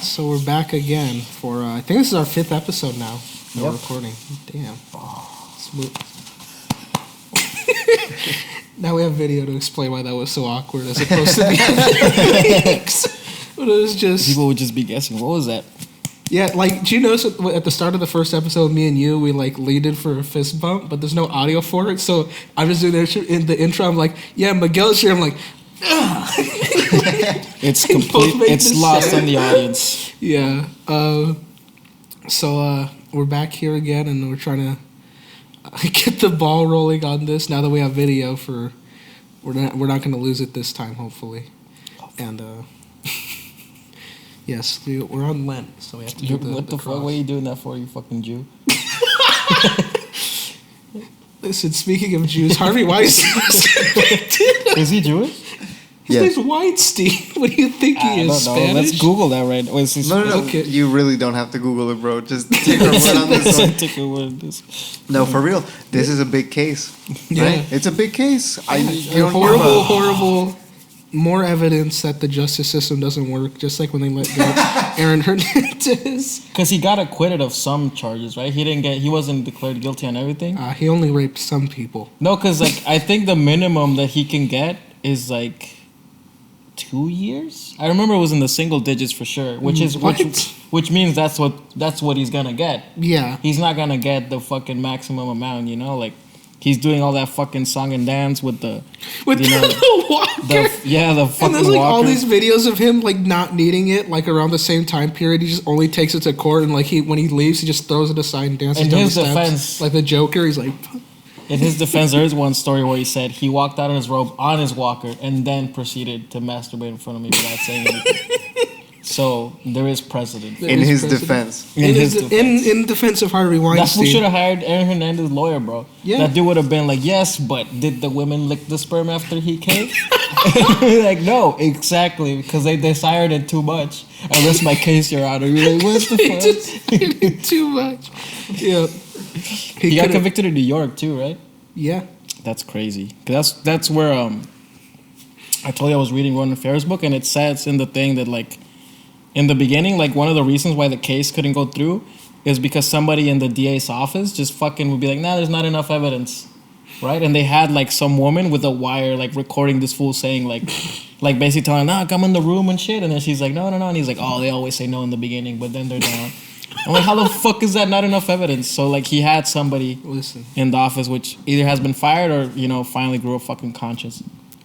So we're back again for, I think this is our 5th episode now that we're recording. Damn. Smooth. Now we have video to explain why that was so awkward as opposed to the weeks. But it was just... People would just be guessing, what was that? Yeah, like, do you notice at the start of the first episode, me and you, we, like, leaned in for a fist bump, but there's no audio for it, so I'm just doing in the intro, I'm like, yeah, Miguel's here, I'm like, It's complete, it's lost on the audience. Yeah, so we're back here again, and we're trying to get the ball rolling on this, now that we have video for, we're not going to lose it this time, hopefully, and, yes, we're on Lent, so we have to do What the fuck? What are you doing that for, you fucking Jew? Listen, speaking of Jews, Harvey Weinstein was convicted. Is he Jewish? His name's Weinstein. What do you think he is, Spanish? Let's Google that right now. No. Okay. You really don't have to Google it, bro. Just take our word on this one. Take a word on this. No, for real. This is a big case. Yeah. Right? It's a big case. Horrible. More evidence that the justice system doesn't work, just like when they let go Aaron Hernandez. Because he got acquitted of some charges, right? He wasn't declared guilty on everything. He only raped some people. No, because like I think the minimum that he can get is like 2 years. I remember it was in the single digits for sure, which means that's what he's gonna get. Yeah, he's not gonna get the fucking maximum amount, you know, like. He's doing all that fucking song and dance with the walker. The fucking and there's like walker. all these videos of him like not needing it, like around the same time period. He just only takes it to court, and like when he leaves, he just throws it aside and dances down the steps. In his defense, like the Joker, he's like. In his defense, there is one story where he said he walked out in his robe on his walker and then proceeded to masturbate in front of me without saying anything. So there is precedent. In his defense. In defense of Harvey Weinstein. That's who should have hired Aaron Hernandez's lawyer, bro. Yeah. That dude would have been like, yes, but did the women lick the sperm after he came? Like, no, exactly, because they desired it too much. I rest my case, Your Honor. You're like, what the fuck? Desired it too much. Yeah. He got convicted in New York too, right? Yeah. That's crazy. Cause that's where I told you I was reading Ronan Farrow's book, and it says in the thing that like in the beginning, like one of the reasons why the case couldn't go through is because somebody in the DA's office just fucking would be like, nah, there's not enough evidence, right? And they had like some woman with a wire like recording this fool saying like basically telling, nah, come in the room and shit, and then she's like, no, and he's like, oh, they always say no in the beginning, but then they're down. I'm like, how the fuck is that not enough evidence? So like he had somebody in the office which either has been fired or, you know, finally grew up fucking conscious.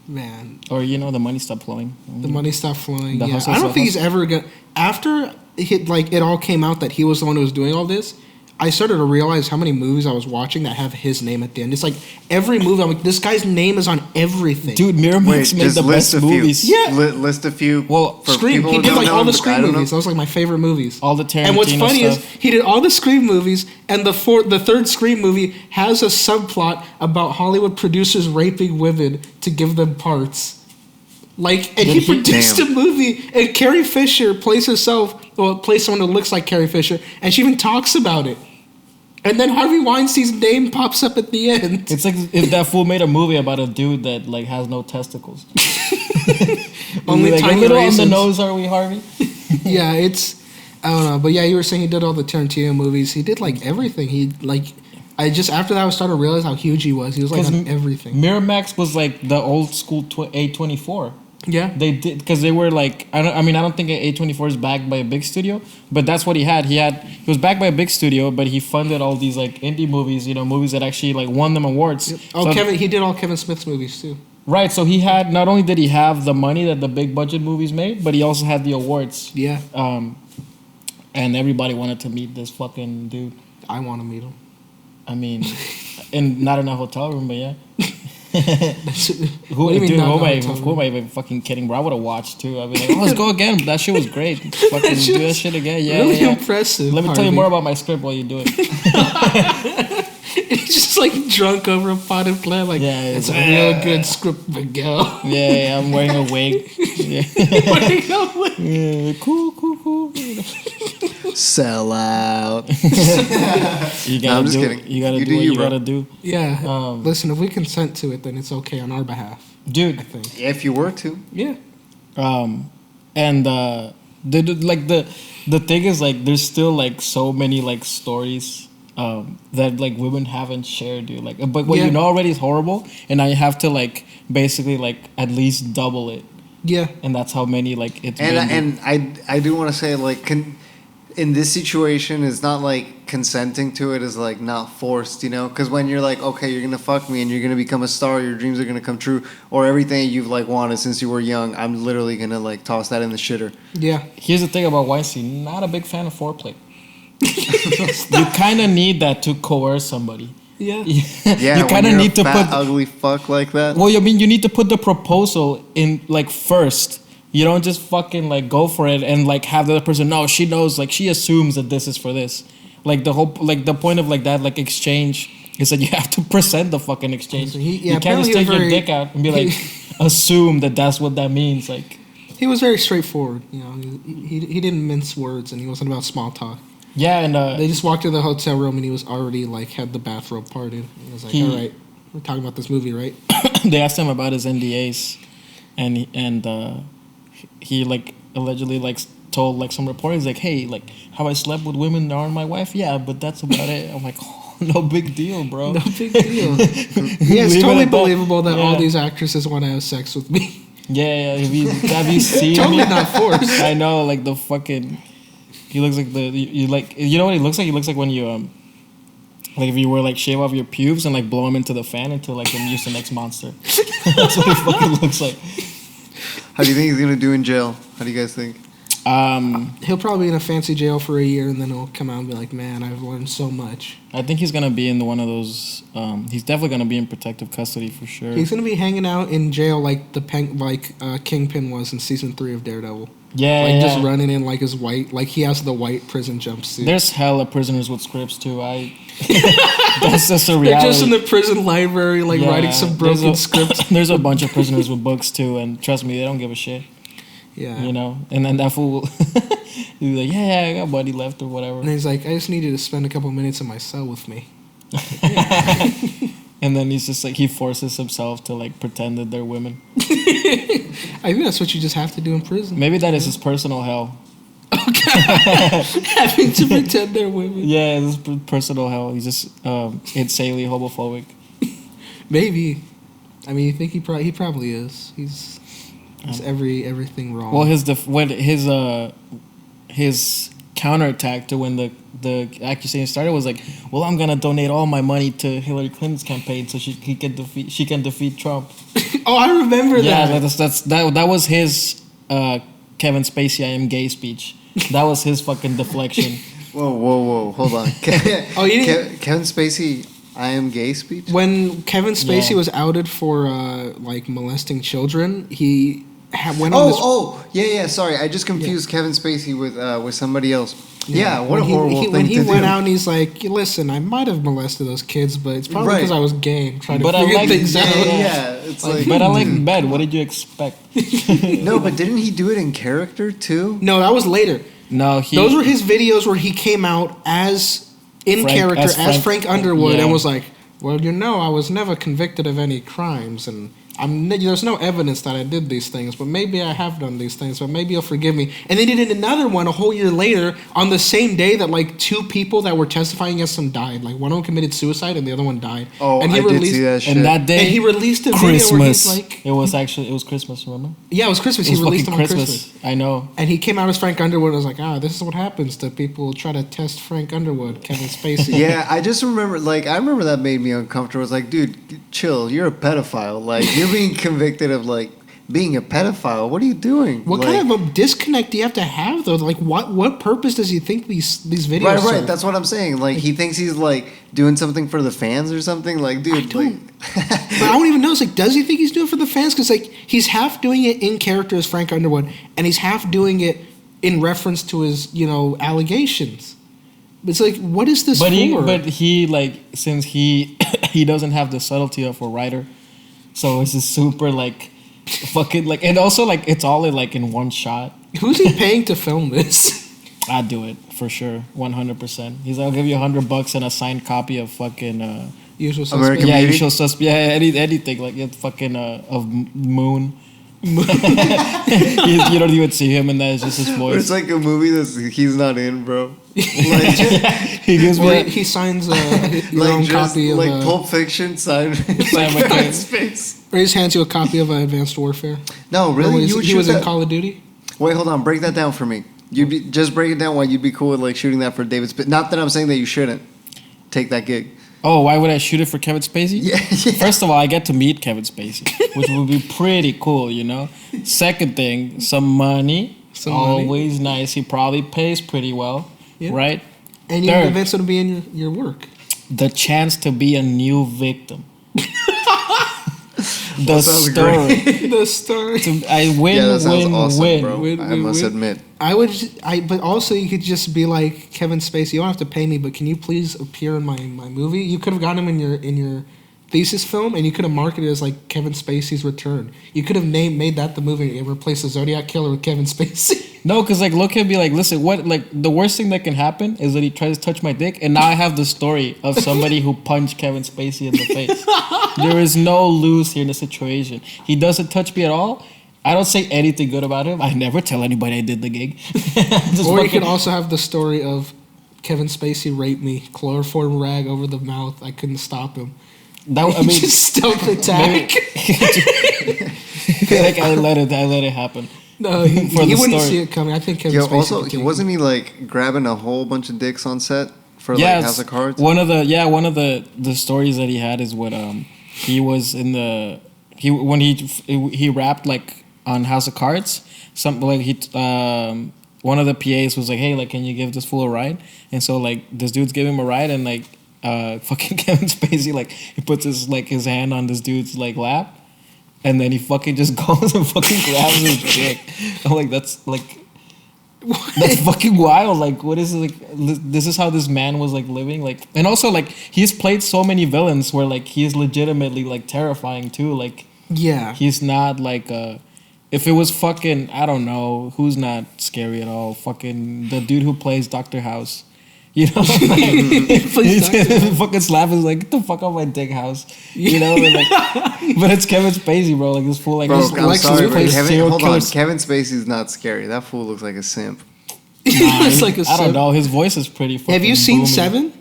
Man. Or, you know, the money stopped flowing. The money stopped flowing. Yeah. I don't think he's ever gonna. After it all came out that he was the one who was doing all this, I started to realize how many movies I was watching that have his name at the end. It's like every movie, I'm like, this guy's name is on everything. Dude, Miramax made the best movies. Yeah. List a few. Well, Scream. He did like all the Scream movies. That was like my favorite movies. All the Tarantino And what's funny stuff. is he did all the Scream movies, and the third Scream movie has a subplot about Hollywood producers raping women to give them parts. Like, and he produced a movie, and Carrie Fisher plays someone who looks like Carrie Fisher, and she even talks about it. And then Harvey Weinstein's name pops up at the end. It's like if that fool made a movie about a dude that like has no testicles. Only like, tiny a little raisins. on the nose, are we, Harvey? Yeah, it's, I don't know, but yeah, you were saying he did all the Tarantino movies. He did like everything. After that I started to realize how huge he was. He was like on everything. Miramax was like the old school A24. Yeah, they did, because they were like, I don't think A24 is backed by a big studio, but that's what he had. He was backed by a big studio, but he funded all these like indie movies, you know, movies that actually like won them awards. Yep. He did all Kevin Smith's movies too. Right, so he had, not only did he have the money that the big budget movies made, but he also had the awards. Yeah. And everybody wanted to meet this fucking dude. I want to meet him. I mean, not in a hotel room, but yeah. Who am I even fucking kidding, bro? I would have watched too. I'd be like, let's go again. That shit was great. Fucking do that shit again. Yeah, really impressive. Let me tell you more about my script while you do it. He's just like drunk over a potted plant. Like, it's a real good script, Miguel. Yeah, I'm wearing a wig. Yeah. Wearing a wig. Yeah, cool. Sell out. I'm just kidding. You gotta do what you gotta do. Yeah. Listen, if we consent to it, then it's okay on our behalf, dude. I think. If you were to. Yeah. And like the thing is like there's still like so many like stories that like women haven't shared, dude. Like, but what you know already is horrible, and now you have to like basically like at least double it. Yeah, and that's how many like it's. And I do want to say like in this situation, it's not like consenting to it is like not forced, you know? Because when you're like, okay, you're gonna fuck me and you're gonna become a star, your dreams are gonna come true, or everything you've like wanted since you were young, I'm literally gonna like toss that in the shitter. Yeah. Here's the thing about Weinstein: not a big fan of foreplay. You kind of need that to coerce somebody. Yeah. Yeah, you kind of need to fat, put ugly fuck like that. Well, I mean, you need to put the proposal in like first. You don't just fucking like go for it and like have the other person. No, she knows. Like she assumes that this is for this. Like the whole like the point of like that like exchange is that you have to present the fucking exchange. You can't just take your dick out and be like assume that that's what that means. Like he was very straightforward. You know, he didn't mince words and he wasn't about small talk. Yeah, and they just walked to the hotel room and he was already like had the bathrobe parted. He was like, "All right, we're talking about this movie, right?" They asked him about his NDAs, and he like allegedly like told like some reporters like, "Hey, like how I slept with women that aren't my wife, yeah, but that's about it." I'm like, oh, no big deal, bro. No big deal. Yeah, it's totally believable that all these actresses want to have sex with me. Yeah. Have you seen? Totally not forced. I know, like the fucking. He looks like you know what he looks like? He looks like when you like if you were like shave off your pubes and like blow them into the fan until like the Mucinex monster. That's what he fucking looks like. How do you think he's gonna do in jail? How do you guys think? He'll probably be in a fancy jail for a year and then he'll come out and be like, "Man, I've learned so much." I think he's gonna be in one of those. He's definitely gonna be in protective custody for sure. He's gonna be hanging out in jail like Kingpin was in season 3 of Daredevil. Yeah, just running in like his white, like he has the white prison jumpsuit. There's hella prisoners with scripts too. That's just a reality. They're just in the prison library, like writing some broken script. There's a bunch of prisoners with books too, and trust me, they don't give a shit. Yeah, you know. And then that fool, he'll be like, "Yeah, I got buddy left or whatever." And he's like, "I just needed to spend a couple minutes in my cell with me." And then he's just like he forces himself to like pretend that they're women. I think that's what you just have to do in prison. Maybe that is his personal hell. Okay. Having to pretend they're women. Yeah, this is personal hell. He's just insanely homophobic. Maybe. I mean, you think he probably is. He's everything wrong. Well, his counterattack to when the accusation started was like, well, I'm gonna donate all my money to Hillary Clinton's campaign so she can defeat Trump. Oh, I remember that. Yeah, that was his Kevin Spacey I am gay speech. That was his fucking deflection. Whoa, hold on. Kevin Spacey I am gay speech? When Kevin Spacey was outed for like molesting children, he went on this... Yeah, sorry. I just confused Kevin Spacey with somebody else. Yeah, what a horrible thing when he to do. went out and he's like, listen, I might have molested those kids, but it's probably because I was gay and trying to figure things out. Yeah, it's like... But I like bed. What did you expect? No, but didn't he do it in character, too? No, that was later. No, those were his videos where he came out as Frank Underwood and was like, well, I was never convicted of any crimes, and there's no evidence that I did these things, but maybe I have done these things, but maybe you'll forgive me. And they did another one a whole year later on the same day that like 2 people that were testifying against him died. Like one of them committed suicide and the other one died. Oh, and I did see that shit. And that day, he released a video where he's like... It was Christmas, remember? Yeah, it was Christmas. He released them on Christmas. I know. And he came out as Frank Underwood and was like, this is what happens to people who try to test Frank Underwood, Kevin Spacey. Yeah, I just remember, I remember that made me uncomfortable. It's like, dude, chill. You're a pedophile. Like, you're being convicted of like being a pedophile. What are you doing? What kind of a disconnect do you have to have though? Like what purpose does he think these videos serve? Right. That's what I'm saying. Like he thinks he's like doing something for the fans or something. Like, dude, but I don't even know. It's like, does he think he's doing it for the fans? Because like he's half doing it in character as Frank Underwood, and he's half doing it in reference to his allegations. It's like, what is this for? He like since he doesn't have the subtlety of a writer. So it's just super like fucking like, and also like it's all in one shot. Who's he paying to film this? I'd do it for sure, 100%. He's like, I'll give you $100 and a signed copy of fucking Usual Suspect. Usual Suspect. Yeah, anything like fucking of Moon You don't even see him, and that is just his voice. It's like a movie that he's not in, bro. Like, He gives me He signs your like own just copy of like Pulp Fiction signed Sam like McCain. his face. or he just hands you a copy of Advanced Warfare. No, really, you would he shoot was in that? Call of Duty. Wait, hold on. Break that down for me. Just break it down why you'd be cool with like shooting that for David Spade. Not that I'm saying that you shouldn't take that gig. Oh, why would I shoot it for Kevin Spacey? Yeah. First of all, I get to meet Kevin Spacey, which would be pretty cool, you know? Second thing, some money. Always nice. He probably pays pretty well, right? And you Third, convince him to be in your work. the chance to be a new victim. The sounds story. The story. I win, Yeah, that sounds win, awesome, win. bro. I must admit. But also you could just be like Kevin Spacey. You don't have to pay me, but can you please appear in my movie? You could have gotten him in your thesis film, and you could have marketed it as like Kevin Spacey's Return. You could have made that the movie and replaced the Zodiac Killer with Kevin Spacey. No, because like look at me like, listen, what like the worst thing that can happen is that he tries to touch my dick, and now I have the story of somebody who punched Kevin Spacey in the face. There is no lose here in the situation. He doesn't touch me at all. I don't say anything good about him. I never tell anybody I did the gig. Or you can also have the story of Kevin Spacey raped me, chloroform rag over the mouth. I couldn't stop him. I mean, Just stealth attack. like I let it happen. No, he For the wouldn't story. see it coming. I think Kevin Spacey. Also, could take wasn't he like grabbing a whole bunch of dicks on set for like House of Cards? One of the stories that he had is what he was in the when he rapped like on House of Cards. Something like one of the PAs was like, hey, like, can you give this fool a ride? And so like this dude's giving him a ride, and like fucking Kevin Spacey, like he puts his hand on this dude's like lap, and then he fucking just goes and fucking grabs his dick. I'm like, that's fucking wild. Like, what is it? Like, this is how this man was like living. Like, and also like he's played so many villains where like he's legitimately like terrifying too. Like, Yeah. he's not like if it was fucking, I don't know who's not scary at all. Fucking the dude who plays Dr. House. You know, fucking slap is like, get the fuck out my dick house. You know, like, but it's Kevin Spacey, bro. Like this fool, like, Bro, this, I'm like, sorry, this but plays serial hold on. killers. Kevin Spacey's not scary. That fool looks like a simp. It's like a I don't sim. know. His voice is pretty. Fucking Have you seen booming. Seven?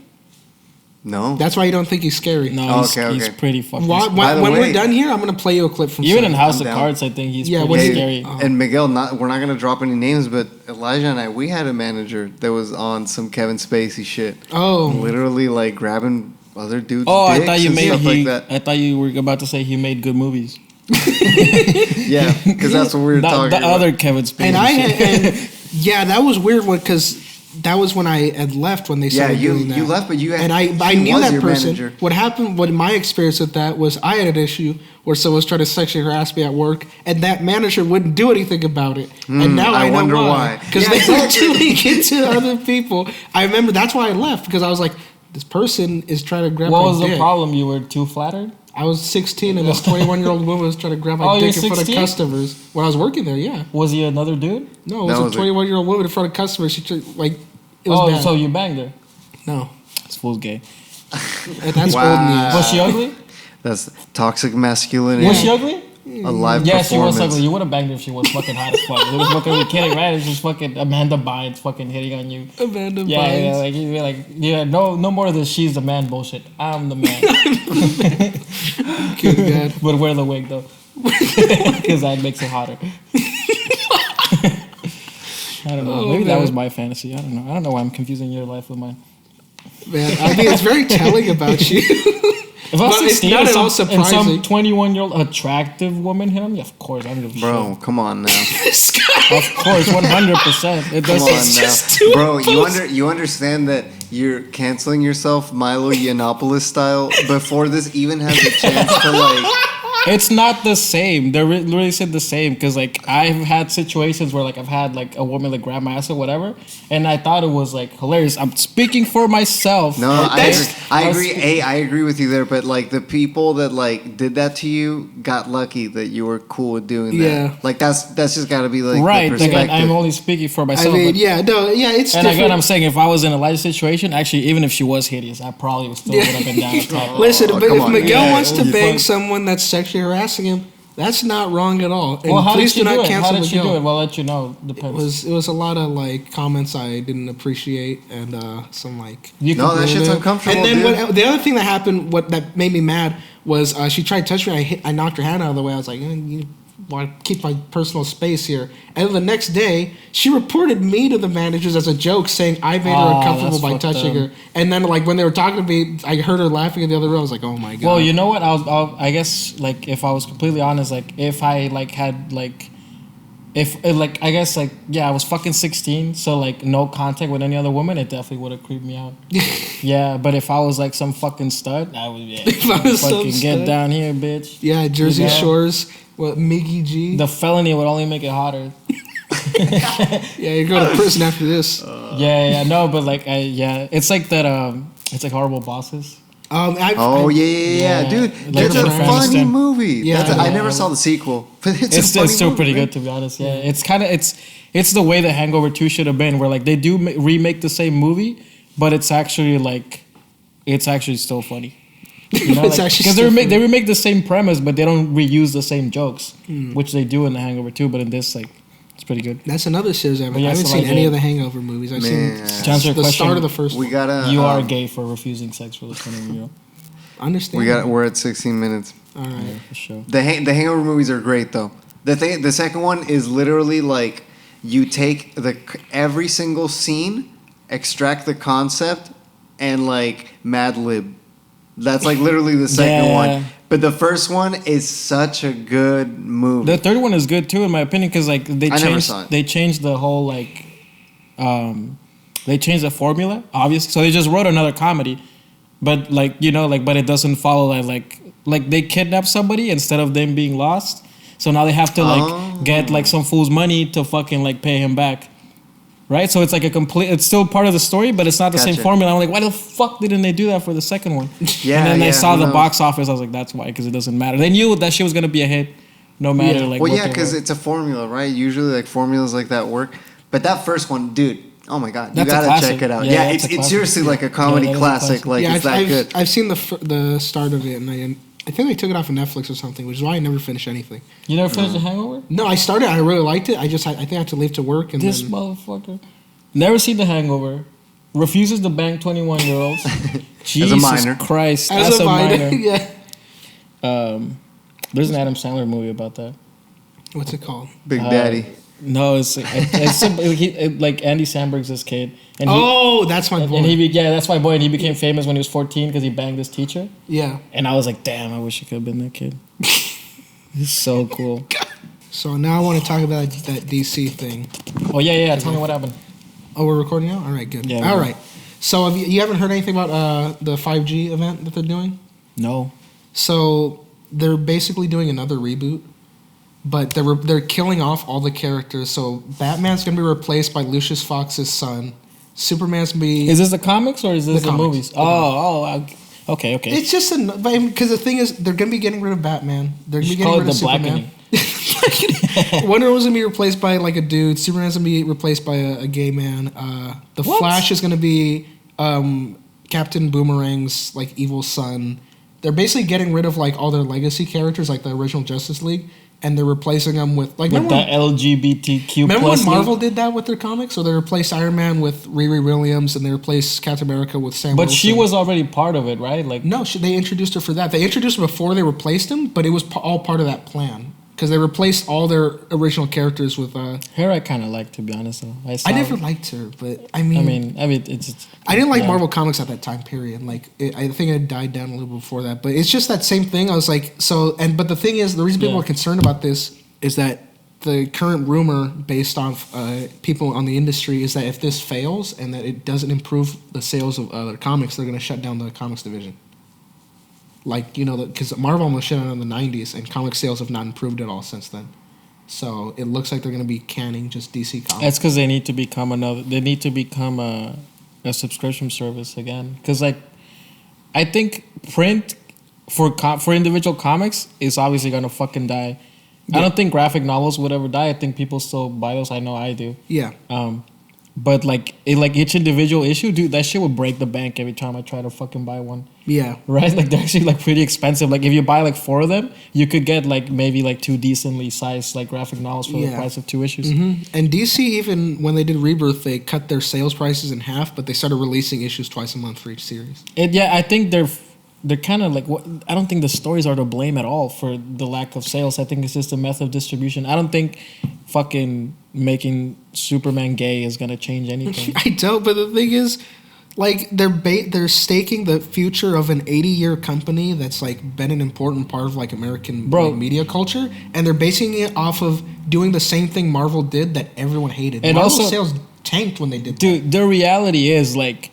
No. That's why you don't think he's scary. No, Oh, he's, okay, he's okay. pretty fucking. By the When way- we're done here, I'm gonna play you a clip from Even Seven. in House I'm of down. Cards, I think he's Yeah, pretty when he- scary. And Miguel, we're not gonna drop any names, but Elijah and I, we had a manager that was on some Kevin Spacey shit. Oh. Literally like grabbing other dudes' Oh, I dicks thought you and made stuff like that. I thought you were about to say he made good movies. Yeah, because that's what we were talking The about. other Kevin Spacey. And yeah, that was weird because that was when I had left when they Yeah, started doing that. you left, but you had, And I he knew was that your person. manager. What happened? What my experience with that was, I had an issue where someone was trying to sexually harass me at work, and that manager wouldn't do anything about it. And now I I know wonder why. why. Because Yeah, they exactly. were doing it to other people. I remember that's why I left, because I was like, this person is trying to grab What my was dick. the problem? You were too flattered? I was 16, and this 21-year-old woman was trying to grab my Oh, dick you're in front of 16? customers when I was working there. Yeah. Was he another dude? No, it was That a was a- 21-year-old woman in front of customers. She tried, like, it was bad. So you banged her. No, This fool's gay. that's Wow. old news. Was she ugly? That's toxic masculinity. Was she ugly? A live Yeah, she was performance. ugly. You would have banged her if she was fucking hot as fuck. It was fucking, you're kidding, right? It's just fucking Amanda Bynes fucking hitting on you. Amanda Yeah, Bynes. like you'd be like, yeah, no more of this. She's the man bullshit. I'm the man. Good God. But wear the wig though, because that makes it hotter. I don't know. Oh, Maybe that man. was my fantasy. I don't know. I don't know why I'm confusing your life with mine. Man, I mean, it's very telling about you. If I was But it's 16 not and at all some 21 surprising. year old attractive woman hit him, yeah, of course, I don't give a Bro, come on now. This guy. shit. Of course, 100%. It Come does. on just now. too Bro, close. you understand that you're canceling yourself Milo Yiannopoulos style before this even has a chance to like. It's not the same. They literally said the same because like I've had situations where like I've had like a woman like grab my ass or whatever, and I thought it was like hilarious. I'm speaking for myself. No, Like, I that's- agree. I agree with you there, but like the people that like did that to you got lucky that you were cool with doing that. Yeah. Like that's just got to be like right. The Like perspective. I'm only speaking for I myself. mean, but- yeah, no, yeah, it's and different. again, I'm saying if I was in a life situation, actually, even if she was hideous, I probably would still would have been down. to talk. Listen, Oh, but come if on, Miguel man. wants to You bang fuck- someone that's sexually harassing him, That's not wrong at all. And Well, how did please she do do not it? How cancel did she Miguel. do it? Well, I'll let you know. Depends. It was a lot of like comments I didn't appreciate and some like. No, that shit's uncomfortable. And then dude. the other thing that happened, what that made me mad was she tried to touch me. I knocked her hand out of the way. I was like, you want to keep my personal space here. And then the next day, she reported me to the managers as a joke, saying I made her uncomfortable by touching her. And then like when they were talking to me, I heard her laughing in the other room. I was like, oh my god. Well, you know what? I guess like if I was completely honest, like if I like had like. If like I guess like I was fucking 16, so like no contact with any other woman, it definitely would have creeped me out. Yeah, but if I was like some fucking stud, I would if I was fucking get stud. Down here, bitch. Yeah, Jersey Shores, what Miggy G. The felony would only make it hotter. Yeah, you go to prison after this. No, but like it's like that. It's like Horrible Bosses. Yeah, dude, like that's a funny movie. Yeah, I never saw the sequel, but it's still movie, pretty good to be honest. Yeah, it's kind of it's the way the Hangover 2 should have been, where like they do remake the same movie, but it's actually still funny. You know, it's actually because they remake the same premise, but they don't reuse the same jokes, which they do in the Hangover 2. But in this, like, it's pretty good. That's another series I haven't seen any of the Hangover movies. I've seen the start of the first. We gotta. You are gay for refusing sex for listening. You know. Understand. We're at 16 minutes. All right, yeah, for sure. The Hangover movies are great though. The second one is literally like you take every single scene, extract the concept, and like Mad Lib. That's like literally the second one. But the first one is such a good movie. The third one is good too, in my opinion, because like they changed the whole like, they changed the formula, obviously. So they just wrote another comedy, but like but it doesn't follow that like they kidnap somebody instead of them being lost. So now they have to get like some fool's money to fucking like pay him back. Right, so it's like it's still part of the story, but it's not the same formula. I'm like, why the fuck didn't they do that for the second one? Yeah, and then they saw the box office. I was like, that's why, because it doesn't matter. They knew that shit was gonna be a hit, no matter like. Well, because it's a formula, right? Usually, like formulas like that work. But that first one, dude, oh my god, you gotta check it out. Yeah, it's seriously like a comedy classic. Like it's that good. I've seen the start of it, and I think they took it off of Netflix or something, which is why I never finished anything. You never finished The Hangover? No, I started. I really liked it. I think I had to leave to work. And this motherfucker. Never seen The Hangover. Refuses to bang 21-year-olds. Jesus as a minor. Christ. As a minor. Yeah. There's an Adam Sandler movie about that. What's it called? Big Daddy. No, it's like Andy Samberg's this kid. And that's my boy. And that's my boy. And he became famous when he was 14 because he banged his teacher. Yeah. And I was like, damn, I wish I could have been that kid. He's so cool. So now I want to talk about that DC thing. Oh, yeah. Tell me what happened. Oh, we're recording now? All right, good. Yeah, all right. So you haven't heard anything about the 5G event that they're doing? No. So they're basically doing another reboot, but they're killing off all the characters. So Batman's going to be replaced by Lucius Fox's son. Superman's going to be... Is this the comics or is this the movies? Okay. It's just because the thing is, they're going to be getting rid of Batman. They're going to be getting rid of Superman. Wonder Woman's gonna be replaced by like a dude. Superman's gonna be replaced by a gay man. The Flash is gonna be Captain Boomerang's like evil son. They're basically getting rid of like all their legacy characters, like the original Justice League, and they're replacing them with like the LGBTQ. Remember when Marvel did that with their comics? So they replaced Iron Man with Riri Williams, and they replaced Captain America with Sam Wilson. But she was already part of it, right? Like no, they introduced her for that. They introduced her before they replaced him, but it was all part of that plan. Because they replaced all their original characters with... her I kind of liked, to be honest. Though. I never liked her, but I mean... it's... I didn't like Marvel Comics at that time, period. Like, I think it died down a little before that. But it's just that same thing. I was like... But the thing is, the reason people are concerned about this is that the current rumor based off people on the industry is that if this fails and that it doesn't improve the sales of other comics, they're going to shut down the comics division. Like, because Marvel almost shut down in the 90s, and comic sales have not improved at all since then. So it looks like they're going to be canning just DC Comics. That's because they need to become a subscription service again. Because like, I think print for individual comics is obviously going to fucking die. Yeah. I don't think graphic novels would ever die. I think people still buy those. I know I do. Yeah. But like each individual issue, dude, that shit would break the bank every time I try to fucking buy one. Yeah. Right? Like they're actually like pretty expensive. Like if you buy like 4 of them, you could get like maybe like 2 decently sized like graphic novels for the price of 2 issues. Mm-hmm. And DC, even when they did Rebirth, they cut their sales prices in half, but they started releasing issues twice a month for each series. I think they're kind of like, I don't think the stories are to blame at all for the lack of sales. I think it's just a method of distribution. I don't think fucking making Superman gay is gonna change anything. I don't, but the thing is, like they're staking the future of an 80-year company that's like been an important part of like American like, media culture, and they're basing it off of doing the same thing Marvel did that everyone hated. And Marvel sales tanked when they did. Dude, the reality is like,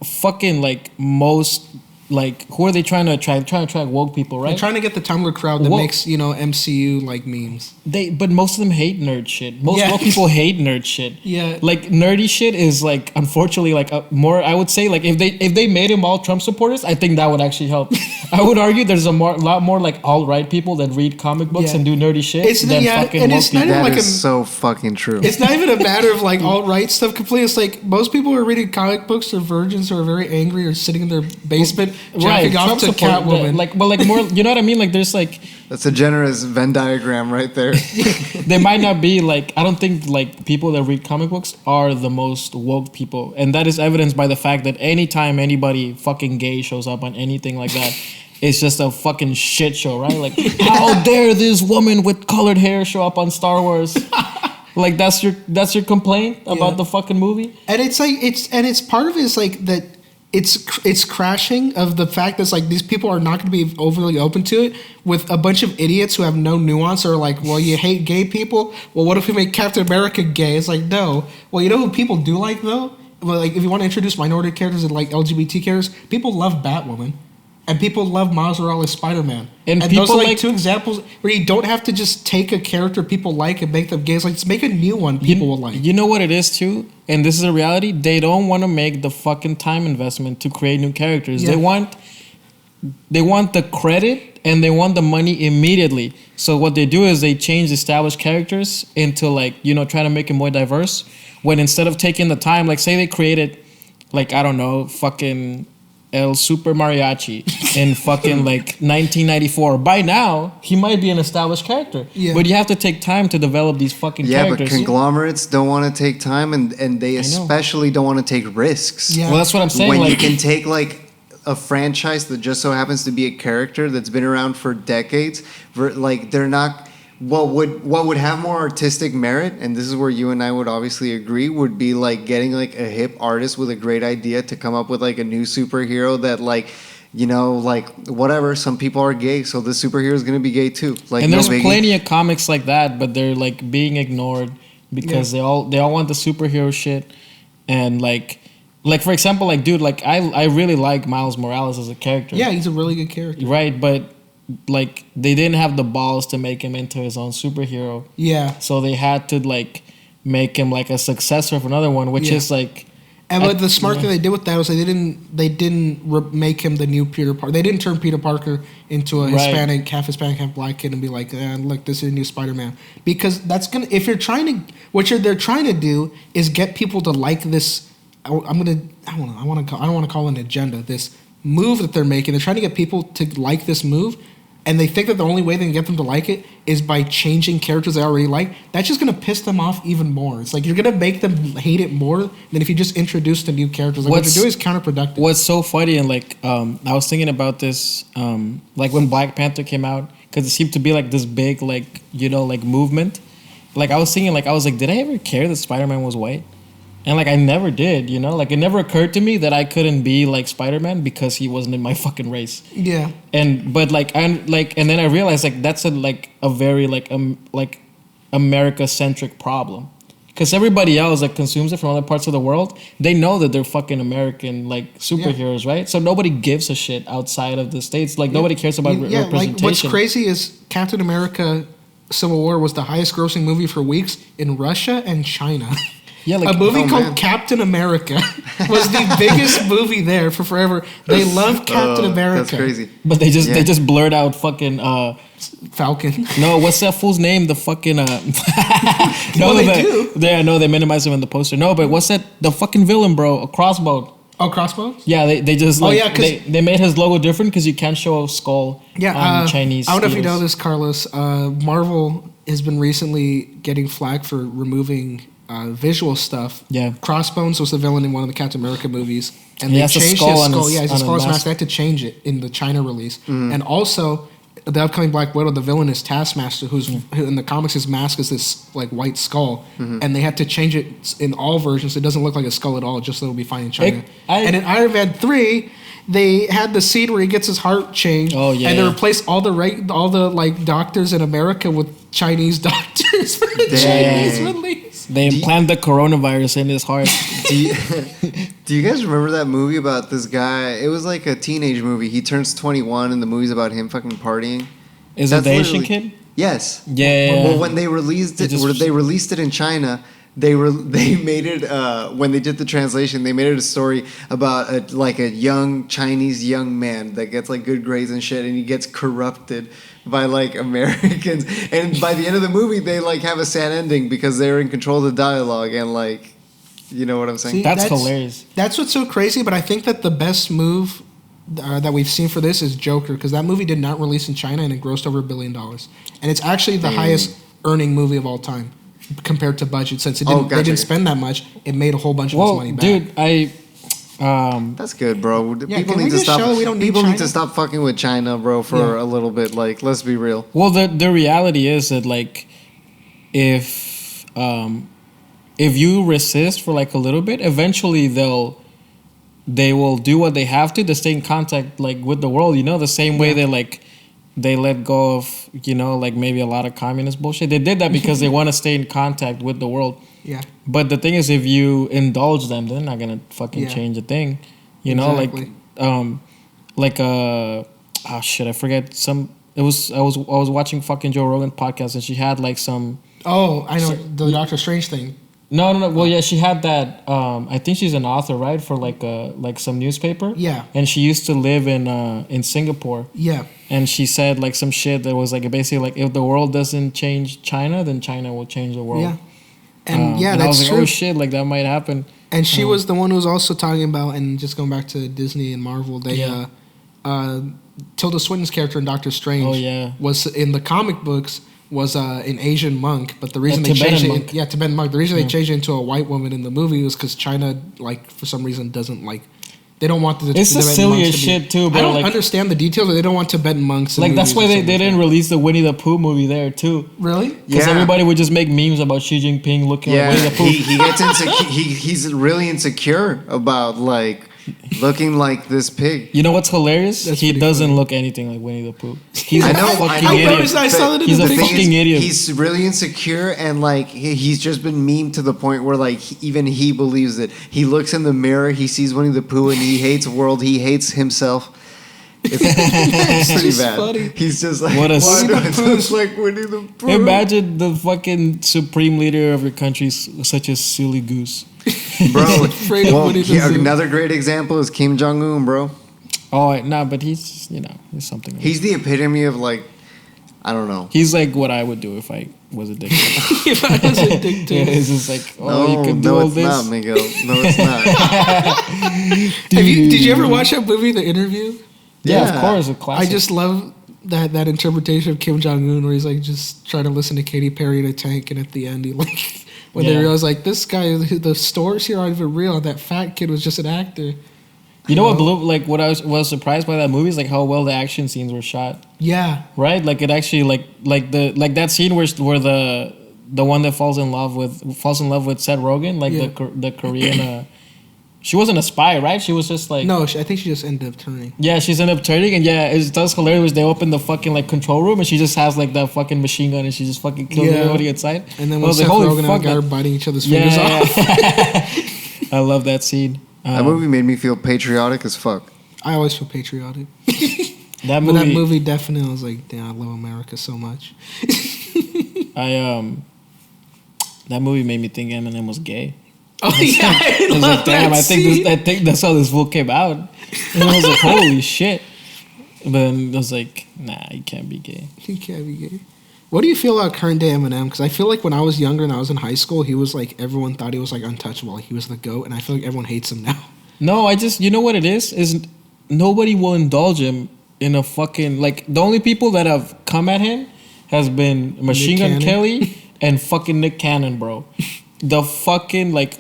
fucking like most. Like, who are they trying to attract? Trying to attract woke people, right? They're trying to get the Tumblr crowd that makes, MCU like memes. But most of them hate nerd shit. Most woke people hate nerd shit. Yeah. Like nerdy shit is like, unfortunately, like a more. I would say like if they made them all Trump supporters, I think that would actually help. I would argue there's lot more like alt-right people that read comic books and do nerdy shit than fucking woke people. That is so fucking true. It's not even a matter of like alt-right stuff completely. It's like most people who are reading comic books are virgins who are very angry or sitting in their basement. Jacking off to Catwoman. More, you know what I mean? Like, there's like that's a generous Venn diagram right there. They might not be like, I don't think like people that read comic books are the most woke people, and that is evidenced by the fact that anytime anybody fucking gay shows up on anything like that, it's just a fucking shit show, right? Like, how dare this woman with colored hair show up on Star Wars? Like that's your complaint about the fucking movie, and it's like it's part of it is like that. It's crashing of the fact that it's like these people are not going to be overly open to it with a bunch of idiots who have no nuance or like, well, you hate gay people. Well, what if we make Captain America gay? It's like, no. Well, you know who people do like though? Well, like if you want to introduce minority characters and like LGBT characters, people love Batwoman. And people love Miles Morales Spider-Man. And those are like 2 examples where you don't have to just take a character people like and make them gay. It's like, just make a new one people will like. You know what it is too? And this is a reality. They don't want to make the fucking time investment to create new characters. Yeah. They want the credit and they want the money immediately. So what they do is they change established characters into like, try to make it more diverse. When instead of taking the time, like say they created like, I don't know, fucking El Super Mariachi in fucking like 1994. By now, he might be an established character. Yeah. But you have to take time to develop these fucking characters. Yeah, but conglomerates don't want to take time and they especially don't want to take risks. Yeah. Well, that's what I'm saying. When you can take like a franchise that just so happens to be a character that's been around for decades, like they're not... what would have more artistic merit, and this is where you and I would obviously agree, would be like getting like a hip artist with a great idea to come up with like a new superhero that like, like whatever, some people are gay, so the superhero is going to be gay too. Like, and there's plenty of comics like that, but they're like being ignored because they all want the superhero shit. And like for example, like dude, like I really like Miles Morales as a character. Yeah, he's a really good character. Right, but like they didn't have the balls to make him into his own superhero. Yeah. So they had to like make him like a successor of another one, which is like. And but the smart thing they did with that was they didn't make him the new Peter Parker. They didn't turn Peter Parker into a Hispanic, half Black kid and be like, look, this is a new Spider-Man. Because that's gonna they're trying to do is get people to like this. I don't want to call it an agenda. This move that they're making, they're trying to get people to like this move, and they think that the only way they can get them to like it is by changing characters they already like. That's just going to piss them off even more. It's like you're going to make them hate it more than if you just introduced the new characters. Like what you're doing is counterproductive. What's so funny, and like I was thinking about this, like when Black Panther came out, because it seemed to be like this big like like movement. Like I was thinking, like I was like, did I ever care that Spider-Man was white? And like I never did, like it never occurred to me that I couldn't be like Spider-Man because he wasn't in my fucking race. Yeah. And then I realized like that's a very like America-centric problem, because everybody else that consumes it from other parts of the world, they know that they're fucking American like superheroes, right? So nobody gives a shit outside of the States. Like nobody cares about representation. Like what's crazy is Captain America: Civil War was the highest grossing movie for weeks in Russia and China. Yeah, like a movie called man. Captain America was the biggest movie there for forever. They love Captain America. That's crazy. But they just blurred out fucking Falcon. no, what's that fool's name? The fucking no, Well, they do. They minimize him in the poster. No, but what's that? The fucking villain, bro, a crossbow. Oh, Crossbones? Yeah, they just like yeah, 'cause- they made his logo different because you can't show a skull on Chinese. I don't know if you steels. know this, Carlos. Marvel has been recently getting flack for removing visual stuff. Yeah. Crossbones was the villain in one of the Captain America movies, and He they has a changed skull his on skull. his- Yeah, his on a skull is mask. mask. They had to change it in the China release, and also the upcoming Black Widow. The villain is Taskmaster, who in the comics his mask is this like white skull, and they had to change it in all versions. It doesn't look like a skull at all, just so it'll be fine in China. And in Iron Man 3, they had the scene where he gets his heart changed. Oh, yeah, and they yeah. replaced all the like doctors in America with Chinese doctors for the Dang. Chinese release. They implant the coronavirus in his heart. Do you guys remember that movie about this guy? It was like a teenage movie. He turns 21 and the movie's about him fucking partying. Is That's it the Asian literally- kid? Yes. Yeah. Well, when they released it, they released it in China. They made it when they did the translation. They made it a story about a young Chinese young man that gets like good grades and shit, and he gets corrupted by like Americans. And by the end of the movie, they like have a sad ending because they're in control of the dialogue and like, you know what I'm saying? See, That's hilarious. That's what's so crazy. But I think that the best move that we've seen for this is Joker, because that movie did not release in China and it grossed over $1 billion, and it's actually the highest earning movie of all time compared to budget. Since they didn't spend that much, it made a whole bunch of its money back. Dude, That's good, bro. Yeah, People can need we to just stop. show we don't need People need China? to stop fucking with China, bro, for Yeah. a little bit. Like, let's be real. well, the reality is that like, if you resist for like a little bit, eventually they will do what they have to stay in contact like with the world. You know, the same way they let go of, you know, like maybe a lot of communist bullshit. They did that because they want to stay in contact with the world. Yeah. But the thing is, if you indulge them, they're not gonna fucking change a thing. You know, Exactly. oh shit, I forget some. I was watching fucking Joe Rogan podcast, and she had like some. Oh, I know the Doctor Strange thing. No. Well, yeah, she had that. I think she's an author, right, for like some newspaper. Yeah. And she used to live in Singapore. Yeah. And she said like some shit that was like basically like, if the world doesn't change China, then China will change the world. Yeah. And and I that's was like, true. oh shit, like that might happen. And she was the one who was also talking about, and just going back to Disney and Marvel, Tilda Swinton's character in Doctor Strange was in the comic books was an Asian monk, but the reason they changed it, Tibetan monk. The reason they changed it into a white woman in the movie was because China, like for some reason, doesn't like. They don't want the It's the Tibetan silliest monks to be- shit too, bro. I don't like, understand the details. But they don't want Tibetan monks. In like that's movies why or they something didn't like release the Winnie the Pooh movie there too. that. Really? Because everybody would just make memes about Xi Jinping looking like Winnie the Pooh. he gets insecure. He's really insecure about like looking like this pig. You know what's hilarious? That's He pretty doesn't funny. look anything like Winnie the Pooh. He's I a know, fucking I know. idiot. I saw that in He's the a thing. fucking idiot. He's really insecure, and like he's just been memed to the point where like even he believes it. He looks in the mirror, he sees Winnie the Pooh, and he hates world. He hates himself. It's pretty just bad. funny. He's just like, What a why do I s- look like Winnie the Pooh? Imagine the fucking supreme leader of your country such as silly goose. Bro. Afraid of Winnie the Pooh. Another great example is Kim Jong Un, bro. Oh, nah, but he's, he's something. He's the epitome of like, I don't know. He's like what I would do if I was a dictator. If I was a dictator. It's just like, No, you can do all it's this. not, Miguel. No, it's not. Did you ever watch that movie, The Interview? Yeah, Yeah. of course, a classic. I just love that interpretation of Kim Jong Un, where he's like just trying to listen to Katy Perry in a tank, and at the end he like when they realize like this guy, the stores here aren't even real. That fat kid was just an actor. You know what blew, like what I was surprised by that movie is like how well the action scenes were shot. Yeah, Right? Like it actually like that scene where the one that falls in love with Seth Rogen, like the Korean she wasn't a spy, right? She was just like no, I think she just ended up turning. Yeah, she's ended up turning, and it's hilarious. They open the fucking like control room, and she just has like that fucking machine gun, and she just fucking kills everybody inside. And then I when was Seth like, holy Rogen and fuck, the guy that- are biting each other's fingers off. I love that scene. That movie made me feel patriotic as fuck. I always feel patriotic. That But movie, that movie definitely, I was like, damn, I love America so much. that movie made me think Eminem was gay. Oh yeah, I was like, damn, I think that's how this fool came out. And I was like, holy shit. But then I was like, nah, you can't be gay. He can't be gay. What do you feel about current day Eminem? Because I feel like when I was younger and I was in high school, he was like, everyone thought he was like untouchable. Like he was the GOAT, and I feel like everyone hates him now. No, you know what it is nobody will indulge him in a fucking, like, the only people that have come at him has been Machine Gun Kelly and fucking Nick Cannon, bro. The fucking, like,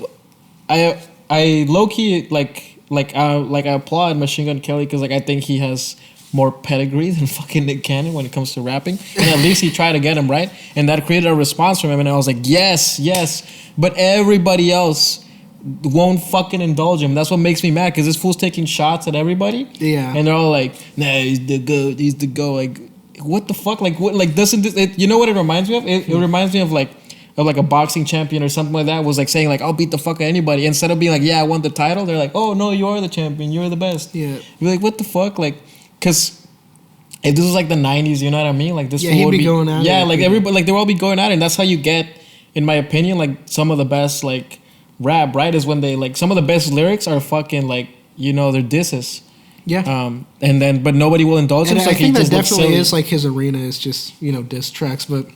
I low-key, I applaud Machine Gun Kelly because, like, I think he has more pedigree than fucking Nick Cannon when it comes to rapping. And at least he tried to get him right. And that created a response from him. And I was like, yes. But everybody else won't fucking indulge him. That's what makes me mad because this fool's taking shots at everybody. Yeah. And they're all like, nah, he's the GOAT. Like, what the fuck? Like, what? Like, doesn't this... you know what it reminds me of? It reminds me of like a boxing champion or something like that was like saying like, I'll beat the fuck out of anybody. Instead of being like, yeah, I won the title. They're like, oh, no, you are the champion. You're the best. Yeah. You're like, what the fuck? Like... Because if this was like the 90s, you know what I mean? Like this he'd be going at it. Yeah, like everybody, like they would all be going at it. And that's how you get, in my opinion, like some of the best like rap, right? Is when they like some of the best lyrics are fucking like, you know, they're disses. Yeah. And then, but nobody will indulge him. And I think that definitely is like his arena is just, you know, diss tracks. But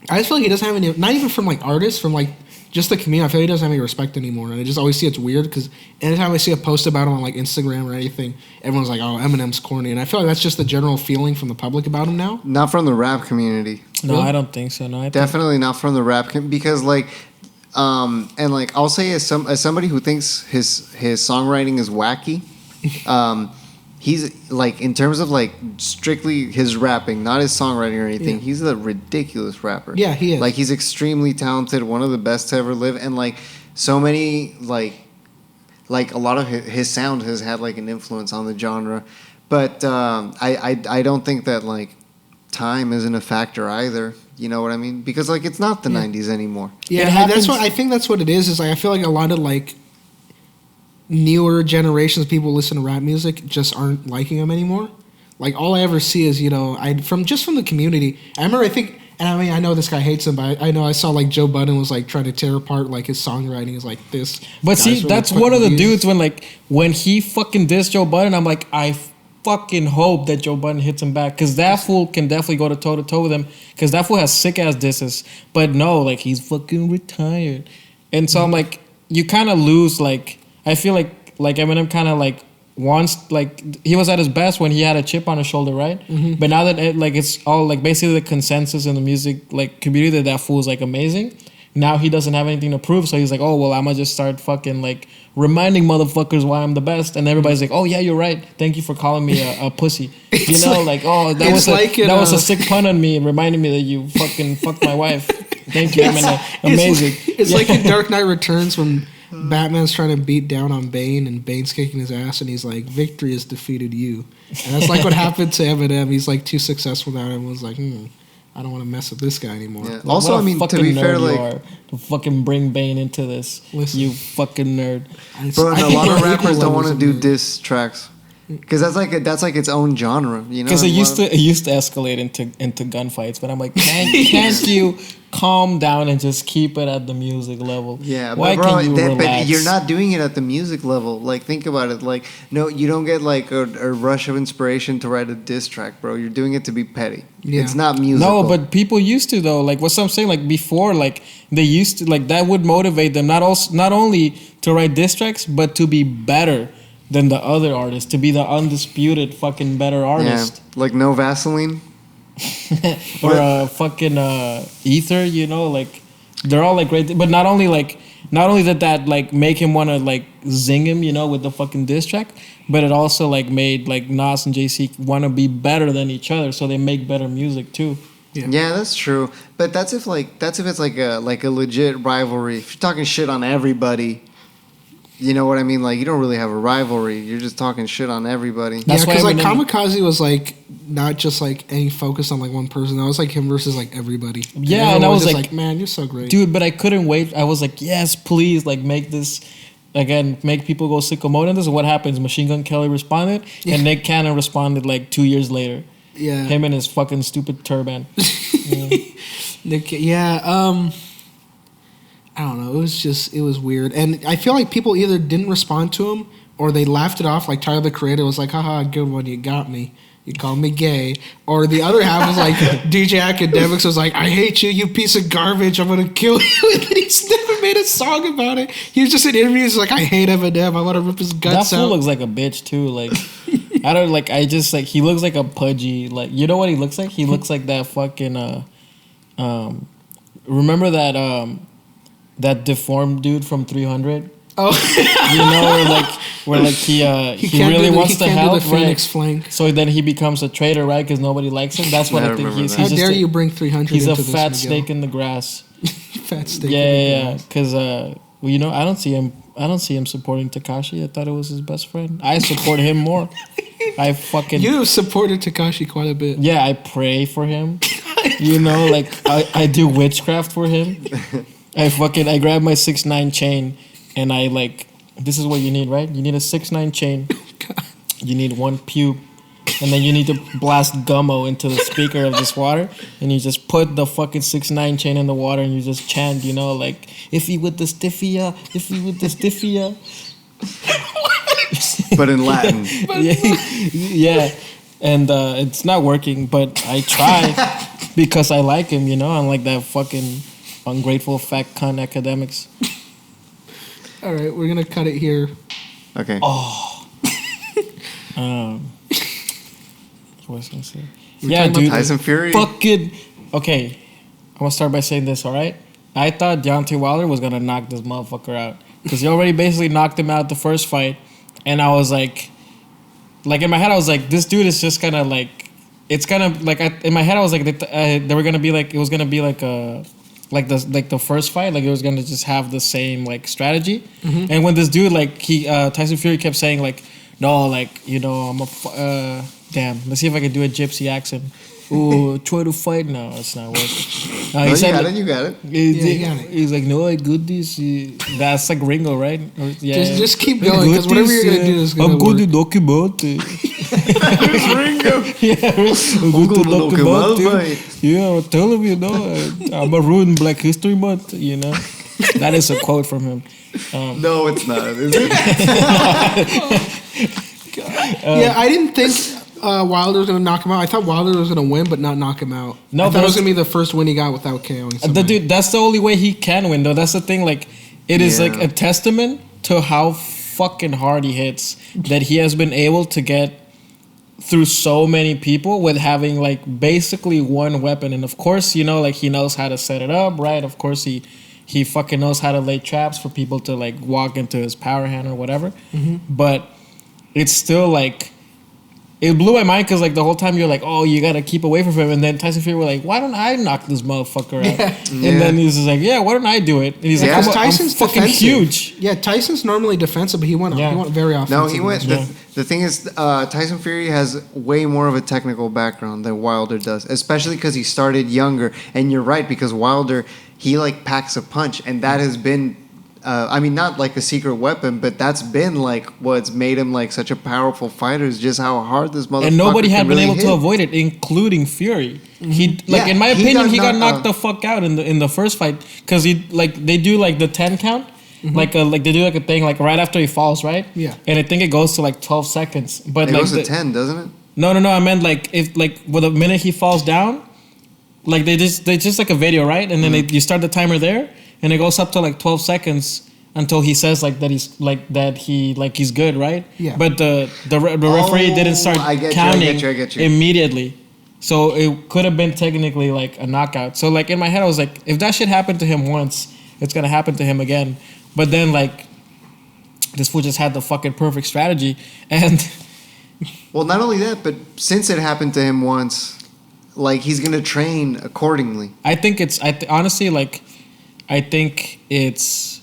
I just feel like he doesn't have any, not even from like artists, from like just the community. I feel like he doesn't have any respect anymore. And I just always see it's weird because anytime I see a post about him on like Instagram or anything, everyone's like, oh, Eminem's corny. And I feel like that's just the general feeling from the public about him now. Not from the rap community. No, really? I don't think so. No, definitely not from the rap because like, and like I'll say as somebody who thinks his songwriting is wacky, he's like in terms of like strictly his rapping, not his songwriting or anything. He's a ridiculous rapper. Yeah, he is. Like he's extremely talented, one of the best to ever live, and like so many like a lot of his sound has had like an influence on the genre. But I don't think that like time isn't a factor either. You know what I mean? Because like it's not the 90s anymore. Yeah, that's what I think. That's what it is. Is like I feel like a lot of like newer generations of people listen to rap music just aren't liking him anymore. Like all I ever see is, you know, from the community. I remember I know this guy hates him, but I know I saw like Joe Budden was like trying to tear apart like his songwriting is like this. But see, really that's one of the dudes when he fucking dissed Joe Budden, I'm like, I fucking hope that Joe Budden hits him back because that fool can definitely go toe to toe with him because that fool has sick ass disses. But no, like he's fucking retired, and so I'm like, you kind of lose like. I feel like Eminem kind of like wants like he was at his best when he had a chip on his shoulder, right? Mm-hmm. But now that it's all like basically the consensus in the music like community that fool is like amazing. Now he doesn't have anything to prove, so he's like, oh well, I'm gonna just start fucking like reminding motherfuckers why I'm the best, and everybody's like, oh yeah, you're right. Thank you for calling me a pussy. You know, like oh that was a sick pun on me, reminding me that you fucking fucked my wife. Thank you, Eminem. Amazing. It's like in Dark Knight Returns when Batman's trying to beat down on Bane and Bane's kicking his ass and he's like, victory has defeated you. And that's like what happened to Eminem. He's like too successful now and was like, I don't want to mess with this guy anymore. Yeah. Also, I mean, to be fair, like to fucking bring Bane into this, you fucking nerd. Bro, and a lot of rappers don't want to do diss tracks because that's like its own genre, you know. Because it used to escalate into gunfights, but I'm like, can't you calm down and just keep it at the music level? Yeah, why can't you relax? But you're not doing it at the music level. Like, think about it. Like, no, you don't get like a rush of inspiration to write a diss track, bro. You're doing it to be petty. Yeah. It's not musical. No, but people used to though. Like, what's I'm saying? Like before, like they used to like that would motivate them not only to write diss tracks, but to be better than the other artists, to be the undisputed fucking better artist. Yeah, like no Vaseline. Or fucking Ether, you know, like they're all like great, but not only did that like make him want to like zing him, you know, with the fucking diss track, but it also like made like Nas and JC want to be better than each other, so they make better music too. Yeah, that's true. But that's if it's like a legit rivalry. If you're talking shit on everybody, you know what I mean? Like, you don't really have a rivalry. You're just talking shit on everybody. That's because like Kamikaze was like not just like any focus on like one person. That was like him versus like everybody. Yeah, and I was like, man, you're so great, dude. But I couldn't wait. I was like, yes, please, like make this again. Make people go sicko mode in this. And what happens? Machine Gun Kelly responded, and Nick Cannon responded like 2 years later. Yeah, him and his fucking stupid turban. Nick, yeah. I don't know. It was weird. And I feel like people either didn't respond to him or they laughed it off. Like Tyler, the creator, was like, haha, good one. You got me. You called me gay. Or the other half was like, DJ Academics was like, I hate you, you piece of garbage. I'm going to kill you. And then he's never made a song about it. He was just in interviews like, I hate Eminem. I want to rip his guts that out. fool looks like a bitch too. Like, I don't like. I just like he looks like a pudgy. Like, you know what he looks like? He looks like that fucking. Remember that that deformed dude from 300? Oh, you know, where he really wants to help, Phoenix right? flank. So then he becomes a traitor, right? Because nobody likes him. That's what I think he is. How dare you bring 300 He's into a this, fat Miguel. snake in the grass. Fat steak. Yeah. Because well, you know, I don't see him supporting Tekashi. I thought it was his best friend. I support him more. I fucking You supported Tekashi quite a bit. yeah. I pray for him. You know, like I do witchcraft for him. I grab my 6ix9ine chain and I like. This is what you need, right? You need a 6ix9ine chain. God. You need one pube. And then you need to blast gummo into the speaker of this water. And you just put the fucking 6ix9ine chain in the water and you just chant, you know, like, iffy with the stiffia, iffy with the stiffia. But in Latin. Yeah. And it's not working, but I try because I like him, you know, unlike that fucking ungrateful fat cunt academics. All right, we're going to cut it here. Okay. Oh. What was I going to say? We're Yeah, talking about dude. Tyson Fury. Fucking. Okay, I'm going to start by saying this, all right? I thought Deontay Wilder was going to knock this motherfucker out. Because he already basically knocked him out the first fight. And I was like in my head, I was like, this dude is just going to like, it's going to, like, in my head, I was like, they were going to be like, it was going to be like a, like the first fight, like it was gonna just have the same like strategy. Mm-hmm. And when this dude like Tyson Fury kept saying like, no, like, you know, I'm a damn, let's see if I can do a gypsy accent. Ooh, try to fight. No, it's not working. No, you got it. You got it. He's like, no, I good this. That's like Ringo, right? Or, yeah. Just keep going, because whatever you're gonna do is gonna I'm work. good to talk about it. It's Ringo. Yeah, I'm good to talk about it. Yeah, I'll tell him, you know, I'm a ruin Black History Month, you know. That is a quote from him. No, it's not, is it? Yeah, I didn't think Wilder was going to knock him out. I thought Wilder was going to win, but not knock him out. No, I thought it was going to be the first win he got without KOing somebody. Dude, that's the only way he can win, though. That's the thing. Like, it is like a testament to how fucking hard he hits that he has been able to get through so many people with having like basically one weapon. And of course, you know, like he knows how to set it up, right? Of course, he fucking knows how to lay traps for people to like walk into his power hand or whatever. Mm-hmm. But it's still like, it blew my mind because like the whole time you're like, oh, you gotta keep away from him, and then Tyson Fury were like, why don't I knock this motherfucker out? Yeah. And then he's just like, yeah, why don't I do it? And he's like, Tyson's I'm fucking defensive. Huge. Yeah, Tyson's normally defensive, but he went very offensive. No, he went. The thing is, Tyson Fury has way more of a technical background than Wilder does, especially because he started younger. And you're right, because Wilder, he like packs a punch, and that has been. I mean, not like a secret weapon, but that's been like what's made him like such a powerful fighter is just how hard this motherfucker. And nobody had been really able hit. to avoid it, including Fury. Mm-hmm. He like, in my opinion, he got knocked the fuck out in the first fight because he like they do like the 10 count, mm-hmm. like they do like a thing like right after he falls, right? Yeah. And I think it goes to like 12 seconds, but It like goes to 10, doesn't it? No. I meant like if like with the minute he falls down, like they just like a video, right? And then you start the timer there, and it goes up to like 12 seconds. Until he says like that he's good, right? Yeah. But the referee didn't start counting I get you. immediately, so it could have been technically like a knockout. So like in my head I was like, if that shit happened to him once, it's gonna happen to him again. But then like this fool just had the fucking perfect strategy, and well, not only that, but since it happened to him once, like he's gonna train accordingly. I think honestly like I think it's.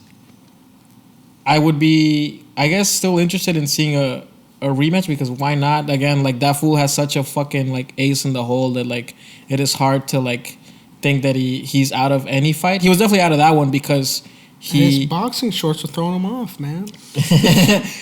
I would be, I guess, still interested in seeing a rematch because why not? Again, like that fool has such a fucking like ace in the hole that like it is hard to like think that he's out of any fight. He was definitely out of that one because His boxing shorts were throwing him off, man.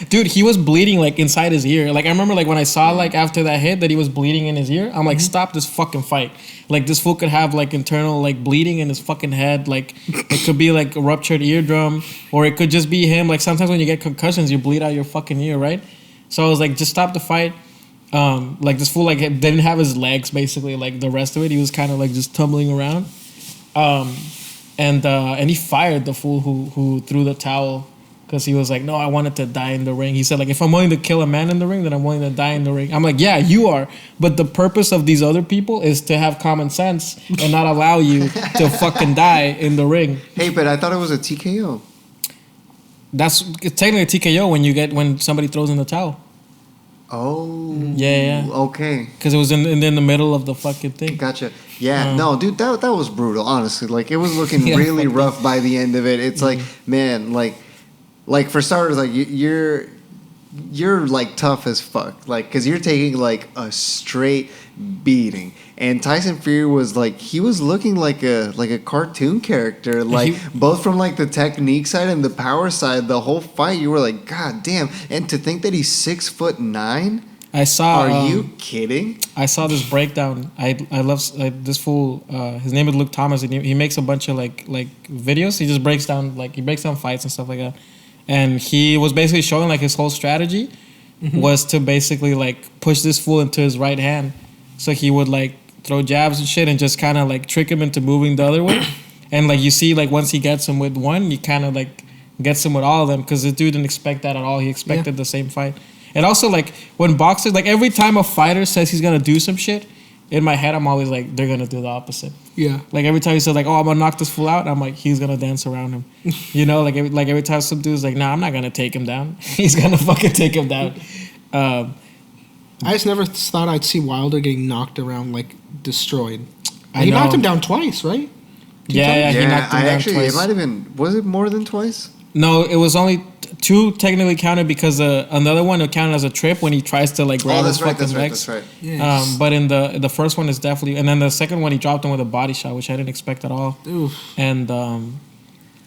Dude, he was bleeding like inside his ear. Like I remember like when I saw like after that hit that he was bleeding in his ear. I'm like, stop this fucking fight. Like this fool could have like internal like bleeding in his fucking head. Like it could be like a ruptured eardrum, or it could just be him. Like sometimes when you get concussions, you bleed out your fucking ear, right? So I was like, just stop the fight. Like this fool like didn't have his legs basically. Like the rest of it, he was kind of like just tumbling around. And he fired the fool who threw the towel because he was like, no, I wanted to die in the ring. He said, like, if I'm willing to kill a man in the ring, then I'm willing to die in the ring. I'm like, yeah, you are. But the purpose of these other people is to have common sense and not allow you to fucking die in the ring. Hey, but I thought it was a TKO. It's technically a TKO when somebody throws in the towel. Oh. Yeah. Okay. Because it was in the middle of the fucking thing. Gotcha. Yeah, no, dude, that was brutal, honestly. Like, it was looking really rough by the end of it. It's like, man, like for starters, like, you're like, tough as fuck. Like, because you're taking, like, a straight beating. And Tyson Fury was, like, he was looking like a cartoon character. Like, both from, like, the technique side and the power side, the whole fight, you were like, God damn. And to think that he's 6'9"? I saw. Are you kidding? I saw this breakdown. I love this fool. His name is Luke Thomas, and he makes a bunch of like videos. He just breaks down fights and stuff like that. And he was basically showing like his whole strategy was to basically like push this fool into his right hand, so he would like throw jabs and shit and just kind of like trick him into moving the other way. And like you see, like once he gets him with one, you kind of like gets him with all of them because the dude didn't expect that at all. He expected the same fight. And also, like, when boxers, like, every time a fighter says he's going to do some shit, in my head, I'm always like, they're going to do the opposite. Yeah. Like, every time he says, like, oh, I'm going to knock this fool out, I'm like, he's going to dance around him. You know, like every time some dude's like, nah, I'm not going to take him down. He's going to fucking take him down. I just never thought I'd see Wilder getting knocked around, like, destroyed. He knocked him down twice, right? Yeah, he knocked him down twice. It might have been, was it more than twice? No, it was only two technically counted because another one counted as a trip when he tries to like grab his fucking legs. That's right. Yes. But in the first one is definitely, and then the second one he dropped him with a body shot, which I didn't expect at all. Oof. And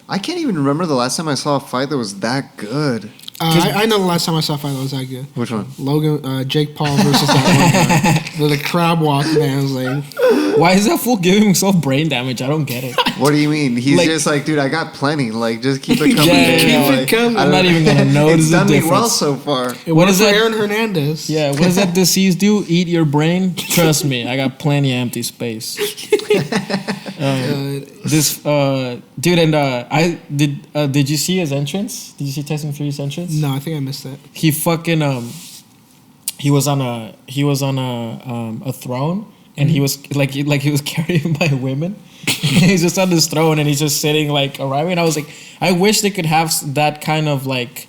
I can't even remember the last time I saw a fight that was that good. I know the last time I saw a fight that was that good. Which one? Jake Paul versus that one guy. The crab walk, man. I was like, why is that fool giving himself brain damage? I don't get it. What do you mean? He's like, just like, dude, I got plenty. Like, just keep it coming. Keep it coming. I'm not even gonna notice the difference. It's done me well so far. What is that? Aaron Hernandez. Yeah. What does that disease do? Eat your brain? Trust me, I got plenty of empty space. Dude, and did you see his entrance? Did you see Tyson Fury's entrance? No, I think I missed that. He fucking he was on a throne, and he was like he was carried by women. He's just on this throne, and he's just sitting like arriving. And I was like, I wish they could have that kind of like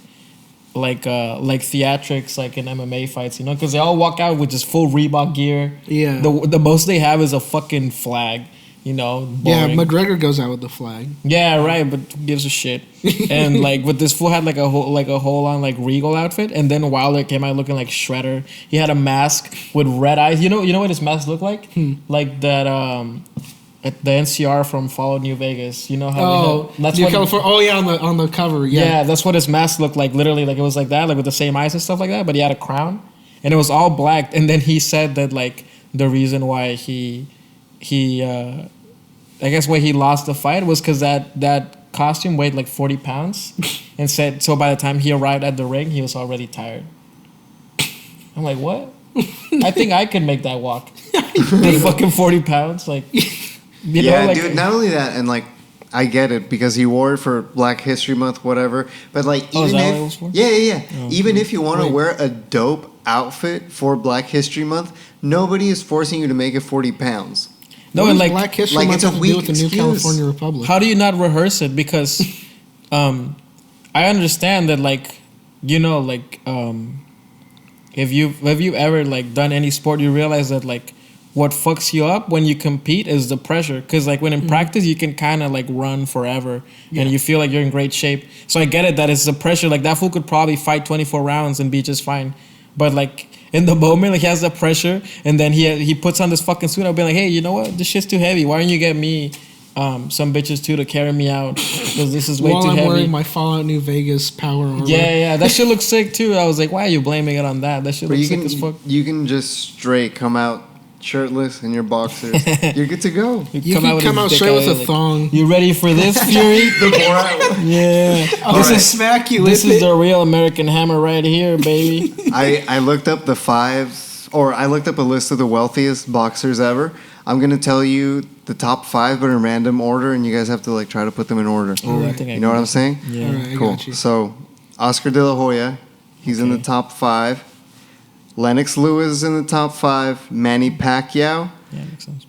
theatrics like in MMA fights, you know, because they all walk out with just full Reebok gear. Yeah. The most they have is a fucking flag. You know, boring. Yeah, McGregor goes out with the flag. Yeah, right, but who gives a shit? And like, but this fool had like a whole on like Regal outfit, and then Wilder came out looking like Shredder. He had a mask with red eyes. You know what his mask looked like? Like that the NCR from Fallout New Vegas. You know how? That's what. On the cover. Yeah, that's what his mask looked like. Literally, like it was like that, like with the same eyes and stuff like that. But he had a crown, and it was all black. And then he said that like the reason why he I guess why he lost the fight was because that costume weighed like 40 pounds, and said so by the time he arrived at the ring he was already tired. I'm like, what? I think I could make that walk. The fucking 40 pounds, like. You know, like, dude. Not only that, and like I get it because he wore it for Black History Month, whatever. But like, even even if you want to wear a dope outfit for Black History Month, nobody is forcing you to make it 40 pounds. No, and like Black History Month has to do with the new California Republic. How do you not rehearse it? Because I understand that, like, you know, like if you ever like done any sport, you realize that like what fucks you up when you compete is the pressure. Because like when in practice you can kind of like run forever and you feel like you're in great shape. So I get it that it's the pressure. Like that fool could probably fight 24 rounds and be just fine. But like in the moment, like he has the pressure, and then he puts on this fucking suit. I'll be like, hey, you know what? This shit's too heavy. Why don't you get me some bitches too to carry me out because this is way While too I'm heavy. wearing my Fallout New Vegas power armor. Yeah, that shit looks sick too. I was like, why are you blaming it on that? That shit But looks sick as fuck. you can just straight come out shirtless in your boxers. You're good to go. You can come out his dick straight with a like, thong. You ready for this, Fury? The Borat. Yeah. I'll just smack you This with is it. the real American hammer right here, baby. I looked up I looked up a list of the wealthiest boxers ever. I'm gonna tell you the top 5, but in random order, and you guys have to like try to put them in order. Ooh, I think I You know what I'm saying? Yeah. All right, I Cool. got you. So Oscar De La Hoya, he's in the top 5. Lennox Lewis is in the top 5. Manny Pacquiao, Yeah, makes sense.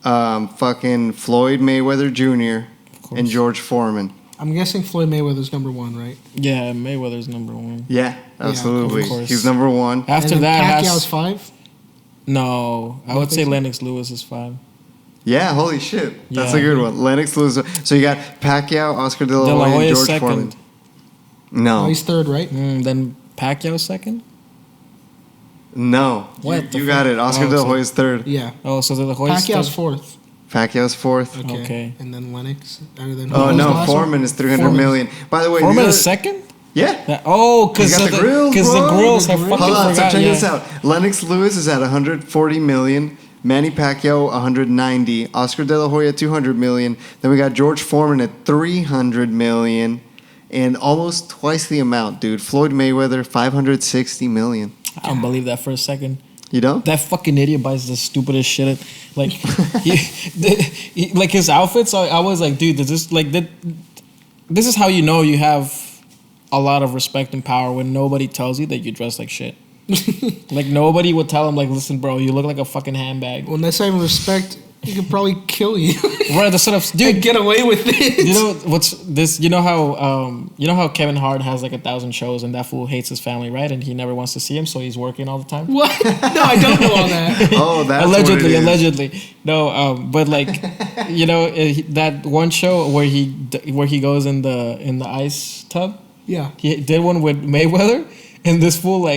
fucking Floyd Mayweather Jr. course. and George Foreman. I'm guessing Floyd Mayweather's number 1, right? Yeah, Mayweather's number 1. Yeah, absolutely. of course. He's number 1. After and then that, Pacquiao's 5. no, I would say Lennox Lewis is 5. Yeah, holy shit. That's Yeah. a good one. Lennox Lewis. So you got Pacquiao, Oscar De La De La Hoya, and Hoya's George second. Foreman. Oh, No. he's 3rd, right? Then Pacquiao second. No. What the You got fuck? it. Oscar Oh, De La so- Hoya's 3rd. Yeah. Oh, so De La Hoya's Pacquiao's third? 4th. Pacquiao's 4th. Okay. And then Lennox. And then Oh, who's the no. last one? Foreman is 300 Foreman. million. By the way, Foreman these is are- second. Yeah. Because You got the grills, the bro. grills. I The fucking Hold on, so forgot. check Yeah. this out. Lennox Lewis is at 140 million. Manny Pacquiao 190. Oscar De La Hoya 200 million. Then we got George Foreman at 300 million, and almost twice the amount, dude. Floyd Mayweather 560 million. I don't believe that for a second. You don't? That fucking idiot buys the stupidest shit. Like, like his outfits. I was like, dude, this is how you know you have a lot of respect and power when nobody tells you that you dress like shit. Like nobody would tell him, like, listen, bro, you look like a fucking handbag. When that's not even respect, he could probably kill you. Right, the sort of and dude. get away with it. You know what's this? You know how Kevin Hart has like 1,000 shows and that fool hates his family, right? And he never wants to see him, so he's working all the time. What? No, I don't know all that. Oh, that's what it is. Allegedly. No, but like, you know, that one show where he goes in the ice tub. Yeah. He did one with Mayweather, and this fool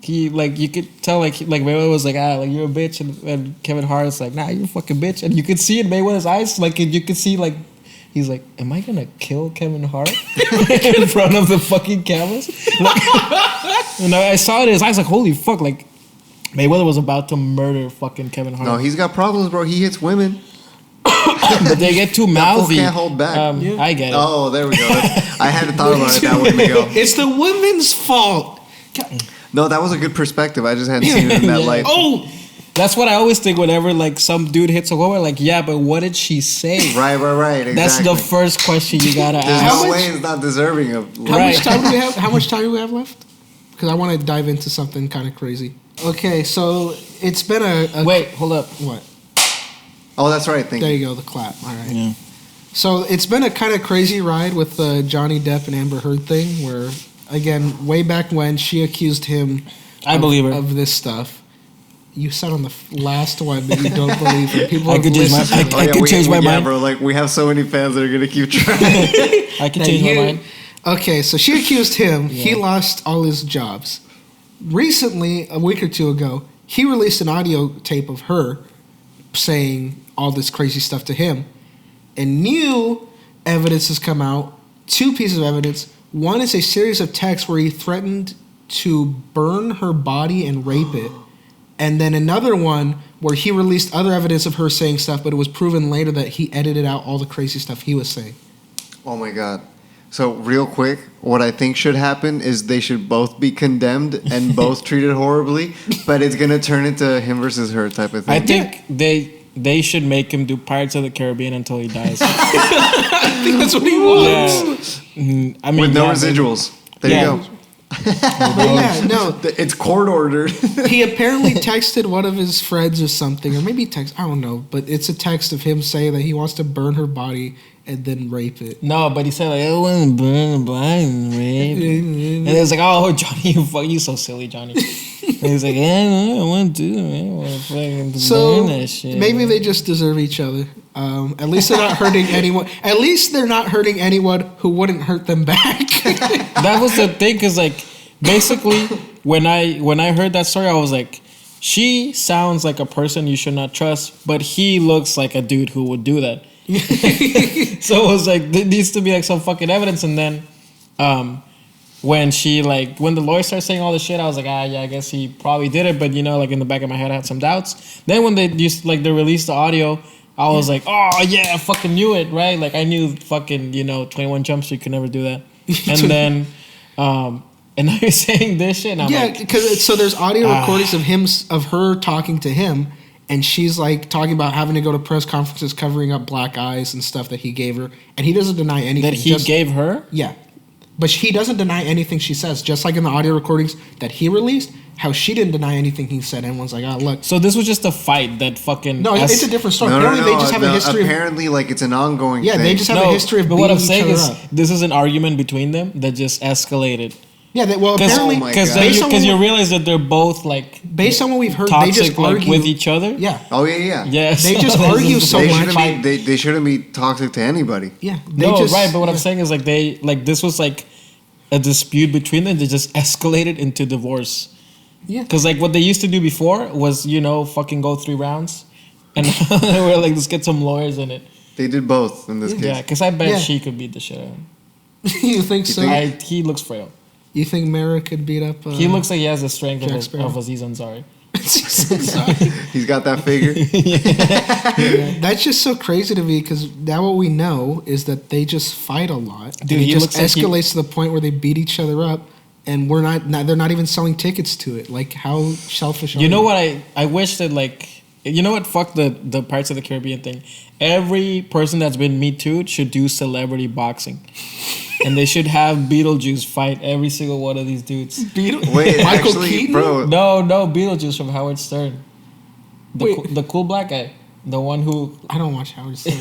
you could tell like Mayweather was like like you're a bitch, and Kevin Hart's like nah, you're a fucking bitch, and you could see in Mayweather's eyes like you could see like he's like, am I gonna kill Kevin Hart in front of the fucking cameras? Like, and I saw it in his eyes like holy fuck, like Mayweather was about to murder fucking Kevin Hart. No, he's got problems, bro. He hits women. But they get too That fool mouthy. can't hold back. I get it. Oh, there we go. I hadn't thought about it that way ago. It's the women's fault. No, that was a good perspective. I just hadn't seen it in that Yeah. light. Oh, That's what I always think whenever like some dude hits a woman. Like, yeah, but what did she say? Right. Exactly. That's the first question you gotta There's ask. no way it's not deserving of. how Right. much time do we have? How much time do we have left? Because I want to dive into something kind of crazy. Okay, so it's been a Wait, hold up. what? Oh, that's right. Thank There you. you go, the clap. All right. Yeah. So it's been a kind of crazy ride with the Johnny Depp and Amber Heard thing, where again, way back when she accused him, I believe her. of this stuff. You said on the last one that you don't believe her. People I have could change my- listened to I it. could change my mind. bro. Like we have so many fans that are gonna keep trying. I can Now, change my you- mind. Okay, so she accused him. He Yeah. lost all his jobs. Recently, a week or two ago, he released an audio tape of her saying all this crazy stuff to him. And new evidence has come out. 2 pieces of evidence. One is a series of texts where he threatened to burn her body and rape it. And then another one where he released other evidence of her saying stuff, but it was proven later that he edited out all the crazy stuff he was saying. Oh my god. So real quick, what I think should happen is they should both be condemned and both treated horribly, but it's gonna turn into him versus her type of thing. I think they should make him do Pirates of the Caribbean until he dies. I think that's what he wants. I mean, with no yeah, residuals. There Yeah. you go. But yeah, no. It's court ordered. He apparently texted one of his friends or something, or maybe text, I don't know, but it's a text of him saying that he wants to burn her body and then rape it. No, but he said like, I want to burn the body and rape it. And it's like, oh, Johnny, you so silly, Johnny. And he's like, yeah, I want to do it. I want to fucking So burn that shit. maybe they just deserve each other. At least they're not hurting anyone. At least they're not hurting anyone who wouldn't hurt them back. That was the thing, because like basically when I heard that story, I was like, she sounds like a person you should not trust, but he looks like a dude who would do that. So it was like there needs to be like some fucking evidence. And then when the lawyer started saying all this shit, I was like, yeah, I guess he probably did it. But like in the back of my head, I had some doubts. Then when they released the audio, I was like, oh yeah, I fucking knew it, right? Like I knew fucking 21 Jump Street could never do that. And then and now you're saying this shit. And I'm like, because so there's audio recordings of her talking to him. And she's like talking about having to go to press conferences covering up black eyes and stuff that he gave her. And he doesn't deny anything. That he gave her? Yeah. But he doesn't deny anything she says. Just like in the audio recordings that he released, how she didn't deny anything he said. Everyone's like, look. So this was just a fight that fucking... No, it's a different story. Apparently they just have a history apparently, like, it's an ongoing thing. Yeah, they just have a history of beating each other up. But what I'm saying is, this is an argument between them that just escalated. Yeah, apparently... Because you realize that they're both, like... Based on what we've heard, toxic, they just argue... with each other? Yeah. Oh, yeah. Yes. They just argue so much. They shouldn't be toxic to anybody. Yeah. Right, but what I'm saying is, like, this was, like, a dispute between them that just escalated into divorce. Yeah. Because, like, what they used to do before was, fucking go 3 rounds. And they were like, let's get some lawyers in it. They did both in this case. Yeah, because I bet she could beat the shit out of him. You think so? He looks frail. You think Mara could beat up... he looks like he has the strength of Aziz Ansari. He's got that figure. Yeah. That's just so crazy to me because now what we know is that they just fight a lot. Dude, it just escalates to the point where they beat each other up, and they're not even selling tickets to it. Like, how selfish are you? You know what? I wish that, like... You know what? Fuck the Pirates of the Caribbean thing. Every person that's been Me Too'd should do celebrity boxing. And they should have Beetlejuice fight every single one of these dudes. Wait, Michael Keaton? Bro. No, Beetlejuice from Howard Stern. The cool black guy. The one who... I don't watch Howard Stern.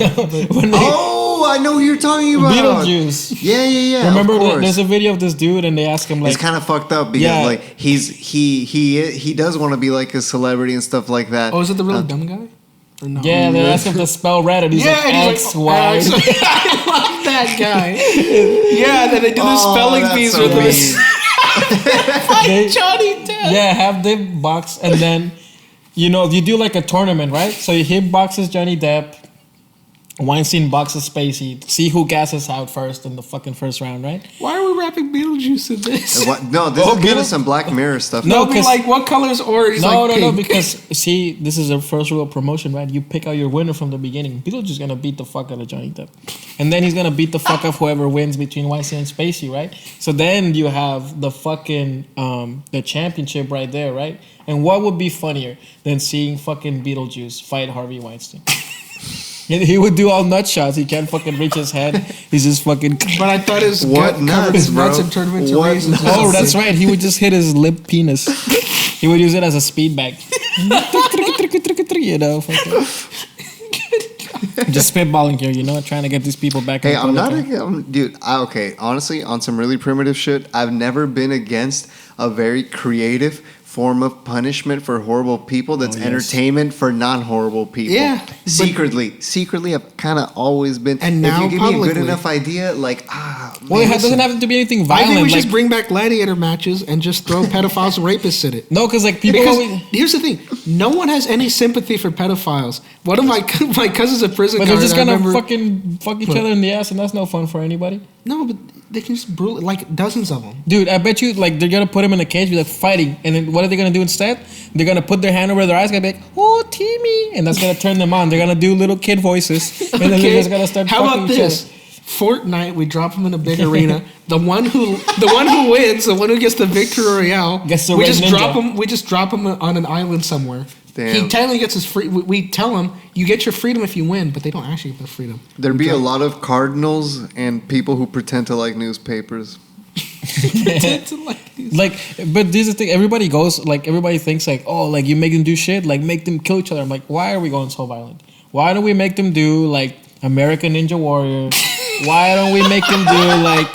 I know who you're talking about. Beetlejuice. Yeah. Remember, there's a video of this dude, and they ask him, like... He's kind of fucked up because, like, he does want to be, like, a celebrity and stuff like that. Oh, is it the really dumb guy? No? Yeah, they ask him to spell red, and he's like, X, Y. I love that guy. Yeah, then they do the spelling bees with us. Fight Johnny Depp. Yeah, have them box, and then, you do like a tournament, right? So he boxes Johnny Depp, Weinstein boxes Spacey, see who gasses out first in the fucking first round, right? Why are we wrapping Beetlejuice in this? No, this is kind of some Black Mirror stuff. No, because like what color's orange? No, because see, this is a first rule of promotion, right? You pick out your winner from the beginning. Beetlejuice is gonna beat the fuck out of Johnny Depp, and then he's gonna beat the fuck out whoever wins between Weinstein and Spacey, right? So then you have the fucking the championship right there, right? And what would be funnier than seeing fucking Beetlejuice fight Harvey Weinstein? He would do all nut shots. He can't fucking reach his head. He's just fucking... But I thought his gut covered his nuts and turned him into raisins. Oh, that's right. He would just hit his lip penis. He would use it as a speed bag. Just spitballing here, trying to get these people back. Hey, dude. Okay, honestly, on some really primitive shit, I've never been against a very creative form of punishment for horrible people that's entertainment for non-horrible people. Yeah. Secretly, I've kind of always been. And now if you give me a good enough idea, like, well, it doesn't have to be anything violent. I think we should bring back gladiator matches and just throw pedophiles and rapists in it. No, because like people here's the thing: no one has any sympathy for pedophiles. One of my cousins at prison, but they're just gonna fucking fuck each other in the ass, and that's no fun for anybody. No, but they can just like dozens of them. Dude, I bet you like they're gonna put him in a cage, be like fighting, and then what are they gonna do instead? They're gonna put their hand over their eyes, gonna be like, "Oh, Timmy," and that's gonna turn them on. They're gonna do little kid voices, and then they're just gonna start. How about this? Fortnite, we drop them in a big arena. The one who wins, the one who gets the victory royale, we just drop him on an island somewhere. Damn. He technically gets his free. We tell him you get your freedom if you win, but they don't actually get their freedom. There'd be a lot of cardinals and people who pretend to like newspapers. Like, but this is the thing. Everybody thinks like, oh, like you make them do shit, like make them kill each other. I'm like, why are we going so violent? Why don't we make them do like American Ninja Warrior? Why don't we make them do like,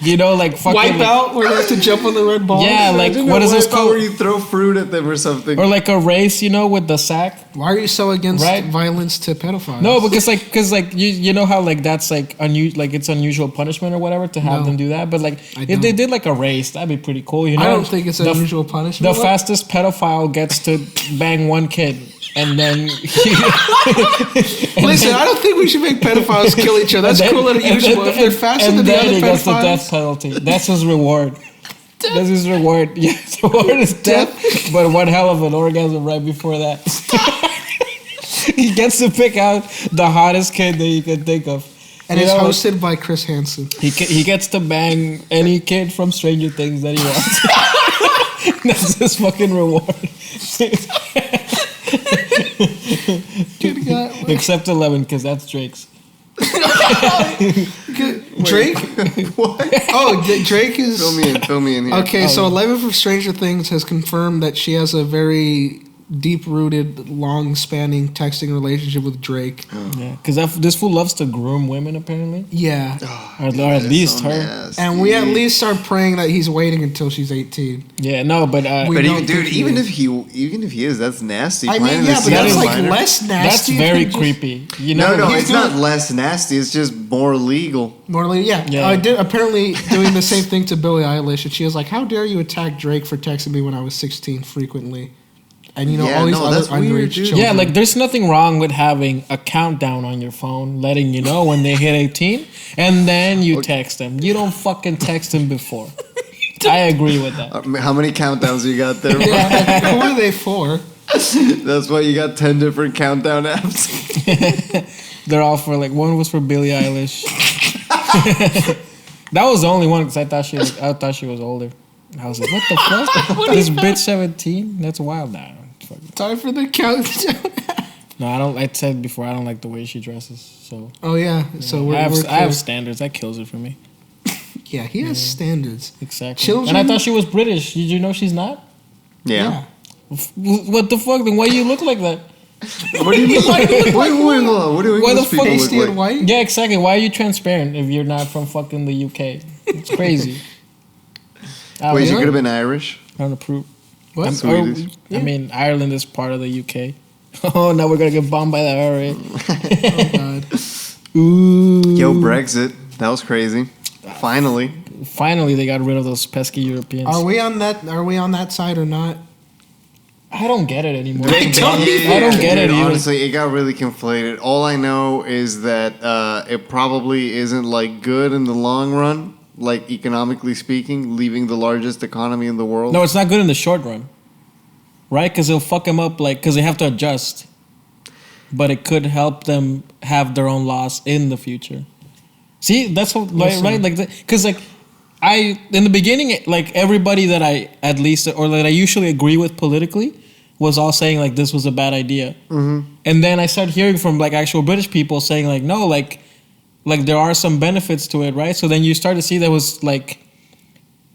like fucking Wipeout where they have to jump on the red ball? Yeah, like what is this called? Where you throw fruit at them or something, or like a race, with the sack. Why are you so against violence to pedophiles? No, because you know how like that's like it's unusual punishment or whatever to have them do that. But like if they did like a race, that'd be pretty cool. I don't think it's unusual punishment. The fastest pedophile gets to bang one kid. And then Listen, I don't think we should make pedophiles kill each other. That's cruel and unusual. If they're faster than the other he gets the pedophiles, death penalty. That's his reward. That's his reward. Yes, the reward is death, but one hell of an orgasm right before that. He gets to pick out the hottest kid that you can think of. and it's hosted by Chris Hansen. He gets to bang any kid from Stranger Things that he wants. That's his fucking reward. Good God. Except 11, because that's Drake's. Drake? What? Oh, Drake is... Fill me in here. Okay, so 11 from Stranger Things has confirmed that she has a very deep-rooted, long-spanning texting relationship with Drake. Yeah, because this fool loves to groom women, apparently. Yeah. Or at least her. Nasty. And we at least are praying that he's waiting until she's 18. Yeah, no, but... We But don't even, dude, think he even is. if he is, that's nasty. I Planting mean, the yeah, but seed that's on a like minor. less nasty. that's very than just- creepy. You know, No, he's it's not doing- less nasty. It's just more legal. Morally, yeah. Yeah. I did apparently doing the same thing to Billie Eilish, and she was like, "How dare you attack Drake for texting me when I was 16 frequently?" And you know Yeah, all these no, other that's weird, underage dude. children. Yeah, like there's nothing wrong with having a countdown on your phone, letting you know when they hit 18, and then you text them. You don't fucking text them before. I agree with that. How many countdowns you got there? Yeah, like, who are they for? That's why you got 10 different countdown apps. They're all for like one was for Billie Eilish. That was the only one because I thought she was older. I was like, what the fuck? This bitch 17? That's wild. Nah, fuck it. Time for the countdown. No, I don't. I said before I don't like the way she dresses. So Oh yeah, so I we're have standards. That kills it for me. yeah, he has standards. Exactly. Children- And I thought she was British. Did you know she's not? Yeah. What the fuck? Then why you look like that? What do you mean? Wait, hold on. What do Why the English people fuck look Pasty like? and white. Yeah, exactly. Why are you transparent if you're not from fucking the UK? It's crazy. Wait, you Yeah. could have been Irish. I don't approve. What? Swedish. I mean, Ireland is part of the UK. Oh, now we're gonna get bombed by the IRA. Oh god. Ooh. Yo, Brexit. That was crazy. Finally. Finally, they got rid of those pesky Europeans. Are we on that side or not? I don't get it anymore. They don't even- I don't get it Dude, either. honestly, it got really conflated. All I know is that it probably isn't like good in the long run, like economically speaking, leaving the largest economy in the world. No, it's not good in the short run, right? Because it'll fuck them up, like because they have to adjust. But it could help them have their own laws in the future. See, that's what, like, right? Like, because like I in the beginning, like everybody that I at least or that I usually agree with politically was all saying like this was a bad idea, and then I started hearing from like actual British people saying like no, like there are some benefits to it, right? So then you start to see there was like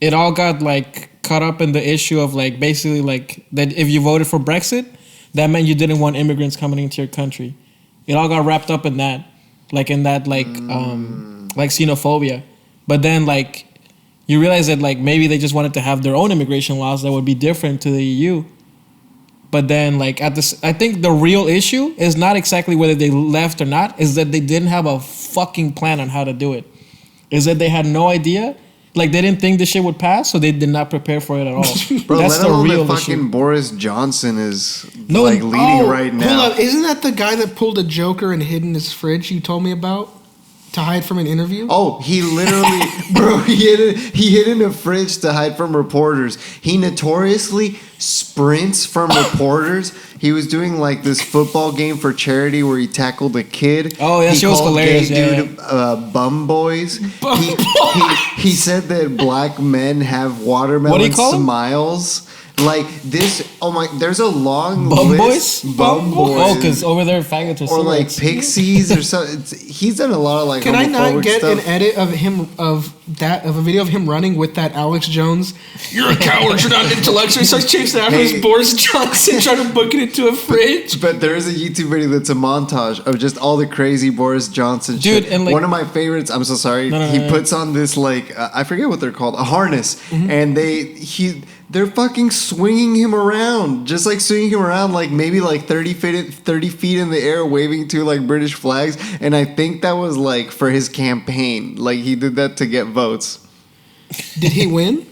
it all got like caught up in the issue of like basically like that if you voted for Brexit, that meant you didn't want immigrants coming into your country. It all got wrapped up in that, like in that like xenophobia. But then like you realize that like maybe they just wanted to have their own immigration laws that would be different to the EU. But then like I think the real issue is not exactly whether they left or not, is that they didn't have a fucking plan on how to do it. Is that they had no idea. Like they didn't think this shit would pass, so they did not prepare for it at all. Bro, That's let the alone real that fucking issue. Boris Johnson is No, like leading right now. Hold up, isn't that the guy that pulled a Joker and hid in his fridge you told me about to hide from an interview? Oh, he literally, bro, he hid in a fridge to hide from reporters. He notoriously sprints from reporters. He was doing like this football game for charity where he tackled a kid. Oh, yeah, he she was called hilarious, Gay yeah, dude, bum boys. Bum He said that black men have watermelon What do you call 'em? smiles. Like this, oh my! There's a long Bum list. boys? Bum boys. Oh, because over there faggots are or like cigarettes. pixies or something. He's done a lot of like. Can I not homophobic get stuff. an edit of him of a video of him running with that Alex Jones? You're a coward. You're not an intellectual. He starts chasing after Hey. his Boris Johnson, trying to book it into a fridge. But there is a YouTube video that's a montage of just all the crazy Boris Johnson Dude, shit. and, like- one of my favorites. I'm so sorry. No, he no. puts on this like I forget what they're called, a harness, and they're fucking swinging him around, just like swinging him around, like maybe like 30 feet in the air, waving two like British flags. And I think that was like for his campaign. Like he did that to get votes. Did he win?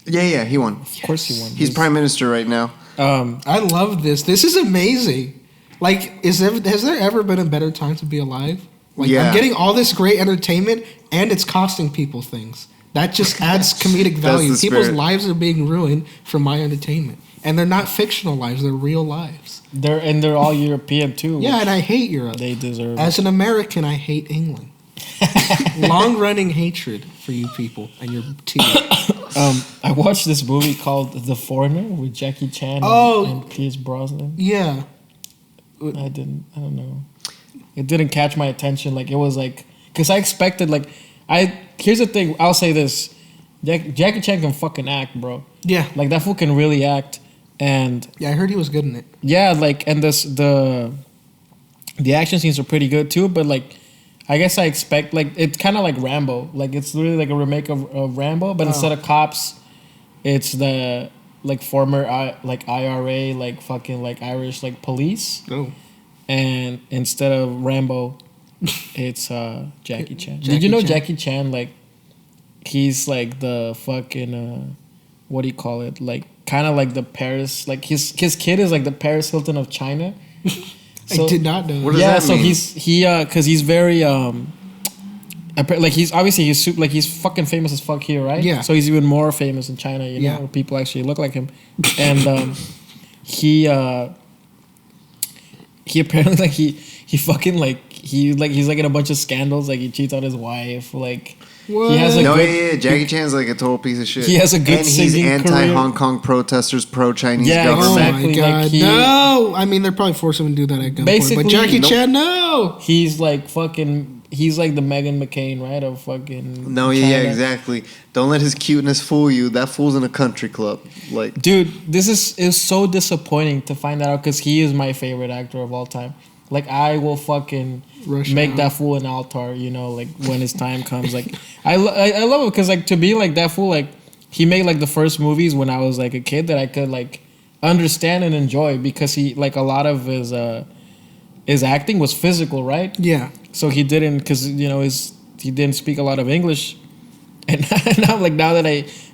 Yeah, he won. Of course he won. He's prime minister right now. I love this. This is amazing. Like, has there ever been a better time to be alive? Like, Yeah. I'm getting all this great entertainment, and it's costing people things. That just adds comedic value. the People's spirit. lives are being ruined for my entertainment, and they're not fictional lives; they're real lives. They're all European too. Yeah, and I hate Europe. They deserve. As an American, I hate England. Long-running hatred for you people and your team. I watched this movie called The Foreigner with Jackie Chan and Pierce Brosnan. Yeah. I don't know. It didn't catch my attention. Like, it was like, because I expected, like, here's the thing, I'll say this. Jackie Chan can fucking act, bro. Yeah. Like, that fool can really act. And Yeah, I heard he was good in it. yeah, like, and the action scenes are pretty good too, but like, I guess I expect, like, it's kind of like Rambo. Like, it's really like a remake of Rambo, but instead of cops, it's the, like, former, like, IRA, like, fucking, like, Irish, like, police. Oh. And instead of Rambo, it's Jackie Chan. Did you know Jackie Chan, like, he's, like, the fucking, what do you call it? Like, kind of like the Paris, like, his kid is, like, the Paris Hilton of China. I did not know. What does Yeah, that so mean? because he's very like he's fucking famous as fuck here, right? Yeah. So he's even more famous in China, you know, Yeah. where people actually look like him, and he apparently like he fucking like he's like in a bunch of scandals, like he cheats on his wife, like What? he has a No, good, Jackie Chan's like a total piece of shit. He has a good and he's singing anti-Hong Kong protesters, pro-Chinese Yeah, government. Oh exactly. my god! Like No, I mean they're probably forcing him to do that at gunpoint. Basically, But Jackie nope. Chan, no. he's like fucking. He's like the Meghan McCain, right? Of fucking. No, China. yeah, exactly. Don't let his cuteness fool you. That fool's in a country club. Like, Dude, this is so disappointing to find that out because he is my favorite actor of all time. Like, I will fucking make out. that fool an altar, you know, like when his time comes. Like, I love it because like to be like that fool, like he made like the first movies when I was like a kid that I could like understand and enjoy because he like a lot of his acting was physical, right? Yeah. So he didn't, because you know he didn't speak a lot of English, and now like now that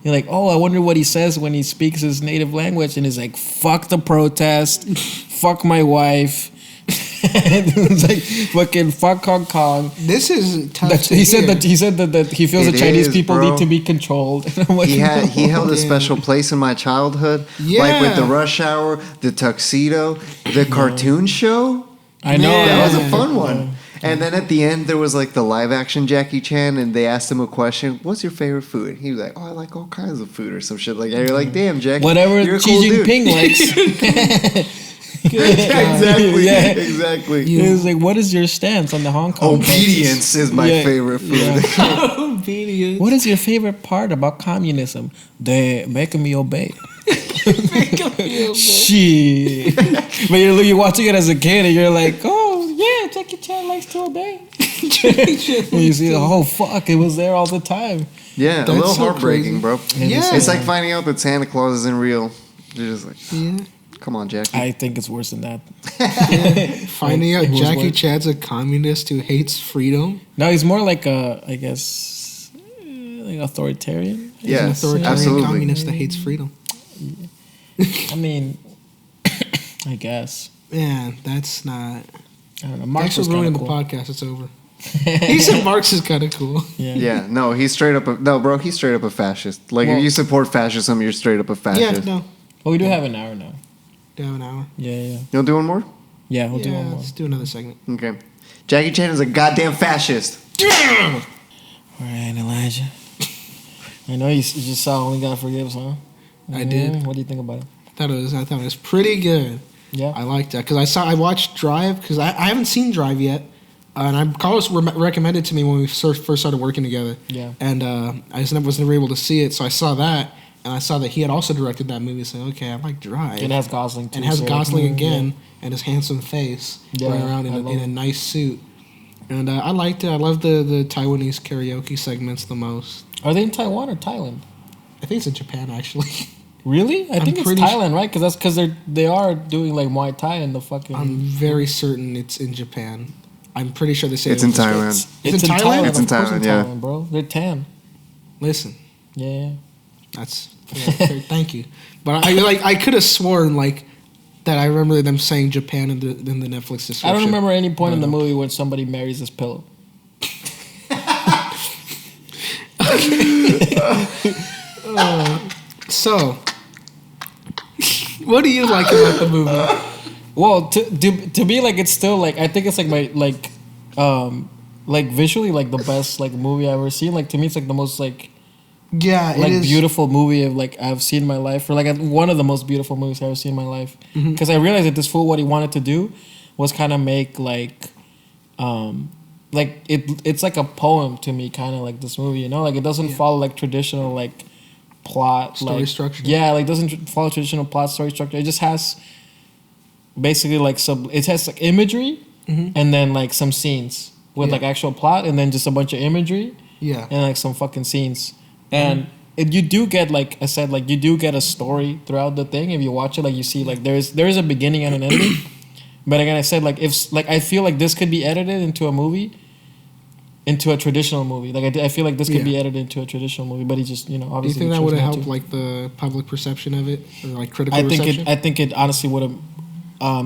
you're like, oh, I wonder what he says when he speaks his native language, and he's like, fuck the protest, fuck my wife, it's like fucking fuck Hong Kong. This is tough. He said that he feels It that Chinese is, people bro. need to be controlled. And I'm like, he held a damn. special place in my childhood. Yeah. Like with the Rush Hour, the Tuxedo, the cartoon show. I know Man. That was a Yeah. fun one. And then at the end, there was like the live action Jackie Chan, and they asked him a question: "What's your favorite food?" He was like, "Oh, I like all kinds of food," or some shit like that. You're like, "Damn, Jackie, Whatever you're a Xi cool dude." Jinping likes. exactly, Yeah. exactly. He was like, what is your stance on the Hong Kong Obedience is my Yeah. favorite food. Yeah. Obedience. What is your favorite part about communism? They making me obey. Shit. But you're watching it as a kid and you're like, oh, yeah, Jackie Chan likes to obey. And you see, oh, fuck, it was there all the time. Yeah, That's a little so heartbreaking, crazy. bro. Yeah. It's like finding out that Santa Claus isn't real. You're just like, Yeah. come on, Jackie. I think it's worse than that. Finding out It was Jackie work. Chan's a communist who hates freedom. No, he's more like a, I guess, like authoritarian. He's an Yeah, authoritarian absolutely. communist that hates freedom. I mean, I guess. Man, that's not. I don't know. Marx Thanks was for ruining kind the of cool. podcast. It's over. He said Marx is kind of cool. Yeah. Yeah, no, he's straight up. Bro, he's straight up a fascist. Like, Well- if you support fascism, you're straight up a Yeah, fascist. no. But we do have an hour now. Do have an hour. Yeah. You want to do one more? Yeah, we'll do one more. Let's do another segment. Okay. Jackie Chan is a goddamn fascist. All right, Elijah. I know you just saw Only God Forgives, huh? I did. What do you think about it? I thought it was pretty good. Yeah. I liked that because I watched Drive because I haven't seen Drive yet, and Carlos recommended to me when we first started working together. Yeah. And I just was never able to see it, so I saw that, and I saw that he had also directed that movie. So okay, I like Drive. It has Gosling too. and has so- Gosling Mm, again and his handsome face Yeah, running around I love in a it. nice suit. And I liked it. I love the Taiwanese karaoke segments the most. Yeah. Are they in Taiwan or Thailand? I think it's in Japan actually. Really? I think it's pretty Thailand, right? Because that's because they are doing like Muay Thai in the fucking. I'm very certain it's in Japan. I'm pretty sure they say It's it in with the- Thailand. It's in Thailand? It's in of course Thailand, yeah. bro. They're tan. Listen, Yeah. that's Thank you. But I could have sworn like that. I remember them saying Japan in the Netflix description. I don't remember any point in the movie where somebody marries his pillow. So, what do you like about the movie? Well, to me, like it's still like I think it's like my like visually like the best like movie I've ever seen. Like to me, it's like the most like beautiful movie of like I've seen in my life, or like one of the most beautiful movies I've ever seen in my life. Because I realized that this fool, what he wanted to do was kind of make like it's like a poem to me, kind of like this movie, you know, like it doesn't follow like traditional like plot story structure. Yeah, like doesn't follow traditional plot story structure. It just has basically like it has like imagery and then like some scenes with like actual plot and then just a bunch of imagery and like some fucking scenes and you do get, like I said, like you do get a story throughout the thing. If you watch it, like you see like there is a beginning and an ending. But again, I said like if like I feel like this could be edited into a movie, into a traditional movie. Like I feel like this could be edited into a traditional movie, but he just, you know, obviously. Do you think that would have helped like the public perception of it, or like critical reception? I think it honestly would have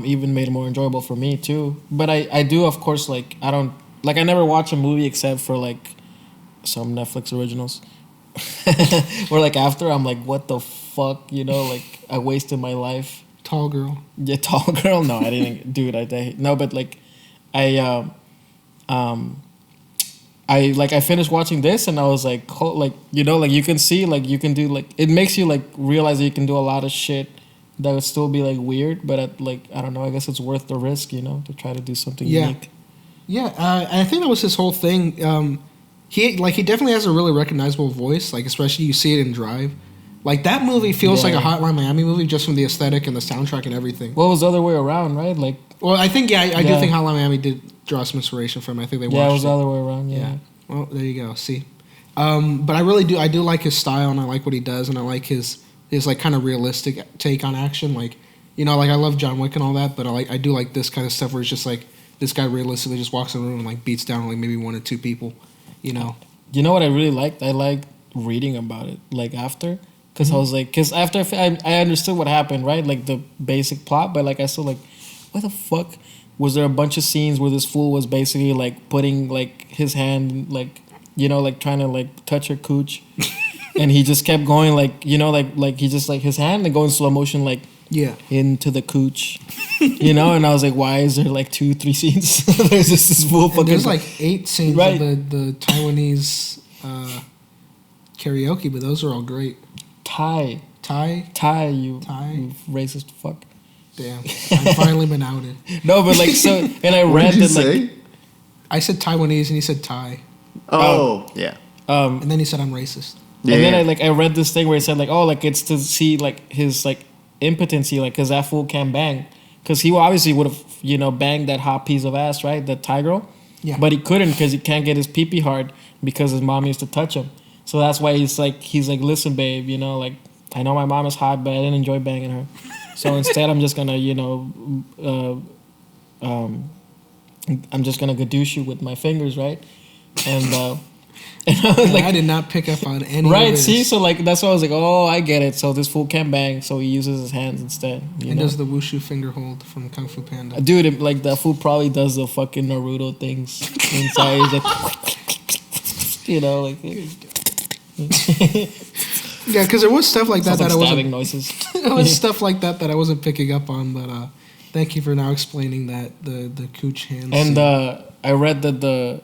even made it more enjoyable for me too. But I do, of course, like I don't like I never watch a movie except for like some Netflix originals, or like after I'm like, what the fuck, you know, like I wasted my life. Tall Girl. Yeah, Tall Girl. No, I didn't do it. No, but like I finished watching this and I was like, you know, like you can see, like you can do, like it makes you like realize that you can do a lot of shit that would still be like weird, but I don't know, I guess it's worth the risk, you know, to try to do something unique. Yeah, I think that was his whole thing. He definitely has a really recognizable voice, like especially you see it in Drive. Like that movie feels like a Hotline Miami movie just from the aesthetic and the soundtrack and everything. Well, it was the other way around, right? Like, well, I think I do think Hotline Miami did draw some inspiration from it. I think they watched it. Yeah, it was the other way around. Yeah. Well, there you go. See, but I do like his style and I like what he does and I like his like kind of realistic take on action. Like, you know, like I love John Wick and all that, but I do like this kind of stuff where it's just like this guy realistically just walks in the room and like beats down like maybe one or two people. You know. You know what I really liked? I liked reading about it. Like after. Because I was like, because after I understood what happened, right? Like the basic plot, but like I still like, why the fuck was there a bunch of scenes where this fool was basically like putting like his hand, like, you know, like trying to like touch her cooch, and he just kept going like, you know, like he just like his hand and go in slow motion like into the cooch, you know, and I was like, why is there like 2-3 scenes? There's just this fool fucking. There's like 8 scenes of the Taiwanese karaoke, but those are all great. Thai, you racist fuck. Damn, I've finally been outed. No, but like so, and I read that like I said Taiwanese and he said Thai. Oh, yeah. And then he said I'm racist. Yeah, and then I read this thing where he said like, oh, like it's to see like his like impotency, like because that fool can't bang, because he obviously would have, you know, banged that hot piece of ass, right, that Thai girl. Yeah. But he couldn't because he can't get his pee-pee hard because his mom used to touch him. So that's why he's like, listen, babe, you know, like, I know my mom is hot, but I didn't enjoy banging her. So instead, I'm just going to, you know, I'm just going to gadoosh you with my fingers, right? And I was like, I did not pick up on any right, of this. see? So, like, that's why I was like, oh, I get it. So this fool can't bang, so he uses his hands instead. And does the wushu finger hold from Kung Fu Panda. Dude, like, that fool probably does the fucking Naruto things inside. He's like, you know, like... Yeah, because there was stuff like that like I wasn't. Noises. There was stuff like that I wasn't picking up on, but thank you for now explaining that the cooch hands. And I read that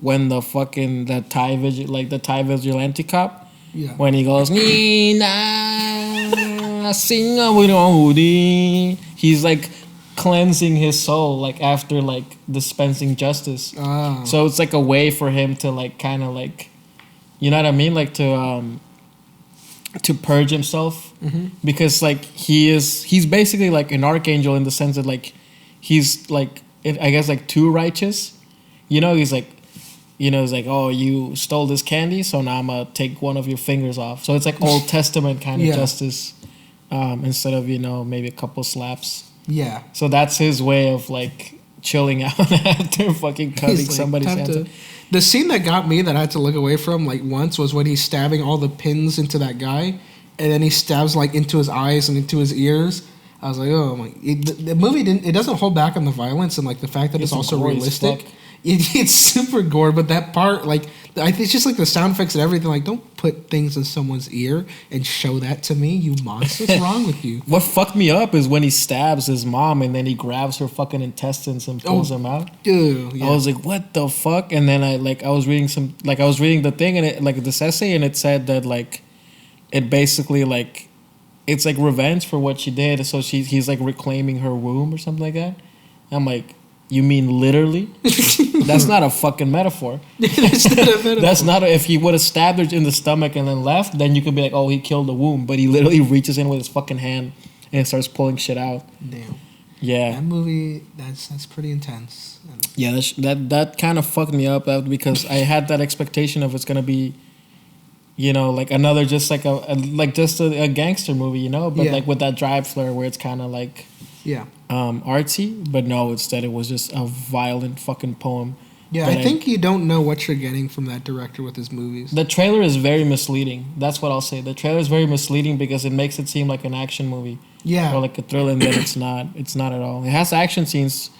when the fucking the Thai vigilante cop, when he goes he's like cleansing his soul like after like dispensing justice. Oh. So it's like a way for him to like kind of like. You know what I mean? Like to purge himself, because like he's basically like an archangel in the sense that like he's like I guess like too righteous. You know, he's like, you know, it's like, oh, you stole this candy, so now I'm gonna take one of your fingers off. So it's like Old Testament kind of justice, instead of, you know, maybe a couple slaps. Yeah. So that's his way of like chilling out after fucking cutting somebody's hands. The scene that got me that I had to look away from like once was when he's stabbing all the pins into that guy, and then he stabs like into his eyes and into his ears. I was like, oh my! The movie didn't. It doesn't hold back on the violence and like the fact that it's also realistic. It's super gore, but that part, like, I think it's just like the sound effects and everything. Like, don't put things in someone's ear and show that to me, you monster. What's wrong with you? What fucked me up is when he stabs his mom and then he grabs her fucking intestines and pulls them out. Dude, yeah. I was like, what the fuck? And then I was reading the thing and it, like this essay, and it said that like it basically like it's like revenge for what she did. So he's like reclaiming her womb or something like that. I'm like, you mean literally? That's not a fucking metaphor. That's not a metaphor. That's not if he would have stabbed her in the stomach and then left, then you could be like, oh, he killed the womb. But he literally reaches in with his fucking hand and starts pulling shit out. Damn. Yeah. That movie, that's pretty intense. Yeah, that kind of fucked me up because I had that expectation of it's gonna be, you know, like another just like a gangster movie, you know, but like with that drive flair where it's kind of like artsy, but no, instead it was just a violent fucking poem. Yeah, I think you don't know what you're getting from that director with his movies. The trailer is very misleading. That's what I'll say. The trailer is very misleading because it makes it seem like an action movie. Yeah. Or like a thriller, and then it's not. It's not at all. It has action scenes,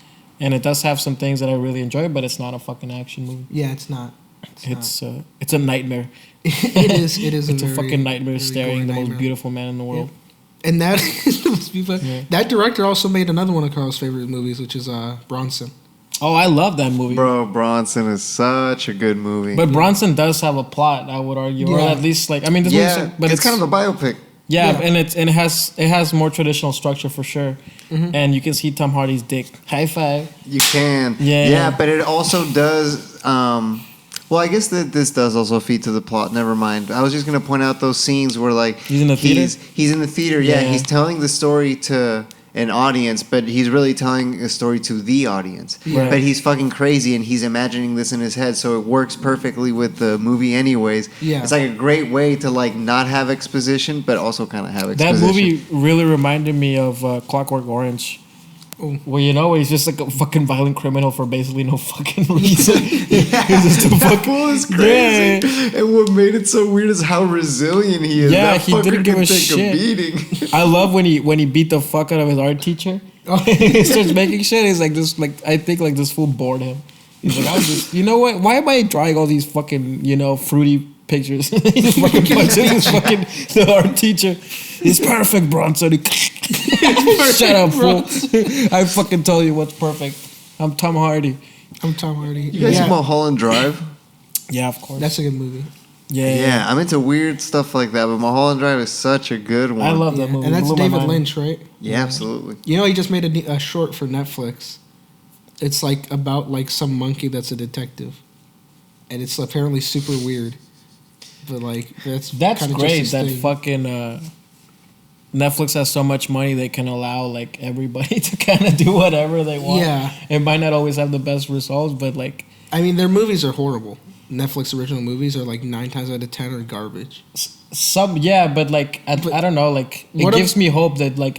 and it does have some things that I really enjoy, but it's not a fucking action movie. Yeah, it's not. It's a nightmare. It is. It's a fucking nightmare staring the most beautiful man in the world. Yeah. And that is the most beautiful. Yeah. That director also made another one of Carl's favorite movies, which is Bronson. Oh, I love that movie. Bro, Bronson is such a good movie. But Bronson does have a plot, I would argue, or at least like I mean, this movie, but it's kind of a biopic. Yeah, and it has more traditional structure for sure, and you can see Tom Hardy's dick. High five. You can. Yeah, but it also does. Well, I guess that this does also feed to the plot. Never mind. I was just gonna point out those scenes where like he's in the theater. He's in the theater. Yeah, he's telling the story to an audience, but he's really telling a story to the audience. Right. But he's fucking crazy, and he's imagining this in his head, so it works perfectly with the movie anyways. Yeah. It's like a great way to like not have exposition, but also kind of have exposition. That movie really reminded me of Clockwork Orange. Well, you know, he's just like a fucking violent criminal for basically no fucking reason. He's just a fucking... is crazy. Yeah. And what made it so weird is how resilient he is. Yeah, that he didn't give a shit. Beating. I love when he beat the fuck out of his art teacher. He starts making shit. He's like, this, like, I think like this fool bored him. He's like, I'm just, you know what? Why am I drawing all these fucking, you know, fruity pictures? He's fucking punching his fucking the art teacher. He's perfect, Bronson. Shut up, fool. I fucking told you what's perfect. I'm Tom Hardy. You guys see Mulholland Drive? Yeah, of course. That's a good movie. Yeah, I'm into weird stuff like that, but Mulholland Drive is such a good one. I love that movie. And that's David Lynch, right? Yeah, absolutely. You know, he just made a short for Netflix. It's like about like some monkey that's a detective, and it's apparently super weird. But like that's great. That fucking Netflix has so much money they can allow like everybody to kind of do whatever they want. Yeah, it might not always have the best results, but like I mean, their movies are horrible. Netflix original movies are like 9 times out of 10 are garbage. But like I don't know, like it gives me hope that like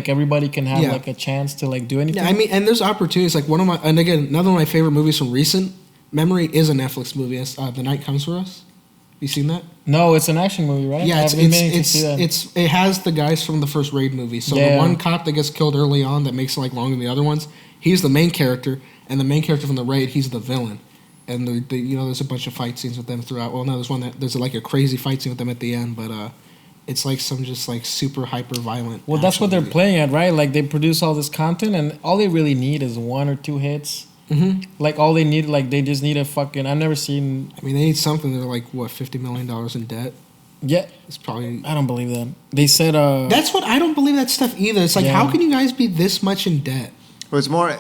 everybody can have like a chance to like do anything. Yeah, I mean, and there's opportunities. Like another one of my favorite movies from recent memory is a Netflix movie. It's The Night Comes for Us. You seen that? No, it's an action movie, right? Yeah, it has the guys from the first Raid movie. So the one cop that gets killed early on that makes it like longer than the other ones, he's the main character, and the main character from the Raid, he's the villain. And there's a bunch of fight scenes with them throughout. Well, no, there's like a crazy fight scene with them at the end, but it's like some just like super hyper violent. Well, that's what they're playing at, right? Like they produce all this content, and all they really need is 1 or 2 hits. Mm-hmm. Like all they need, like they just need a fucking. I've never seen. I mean, they need something. They're like what, $50 million in debt. Yeah, it's probably. I don't believe that. They said. That's what I don't believe that stuff either. It's like, how can you guys be this much in debt? Well, it's more.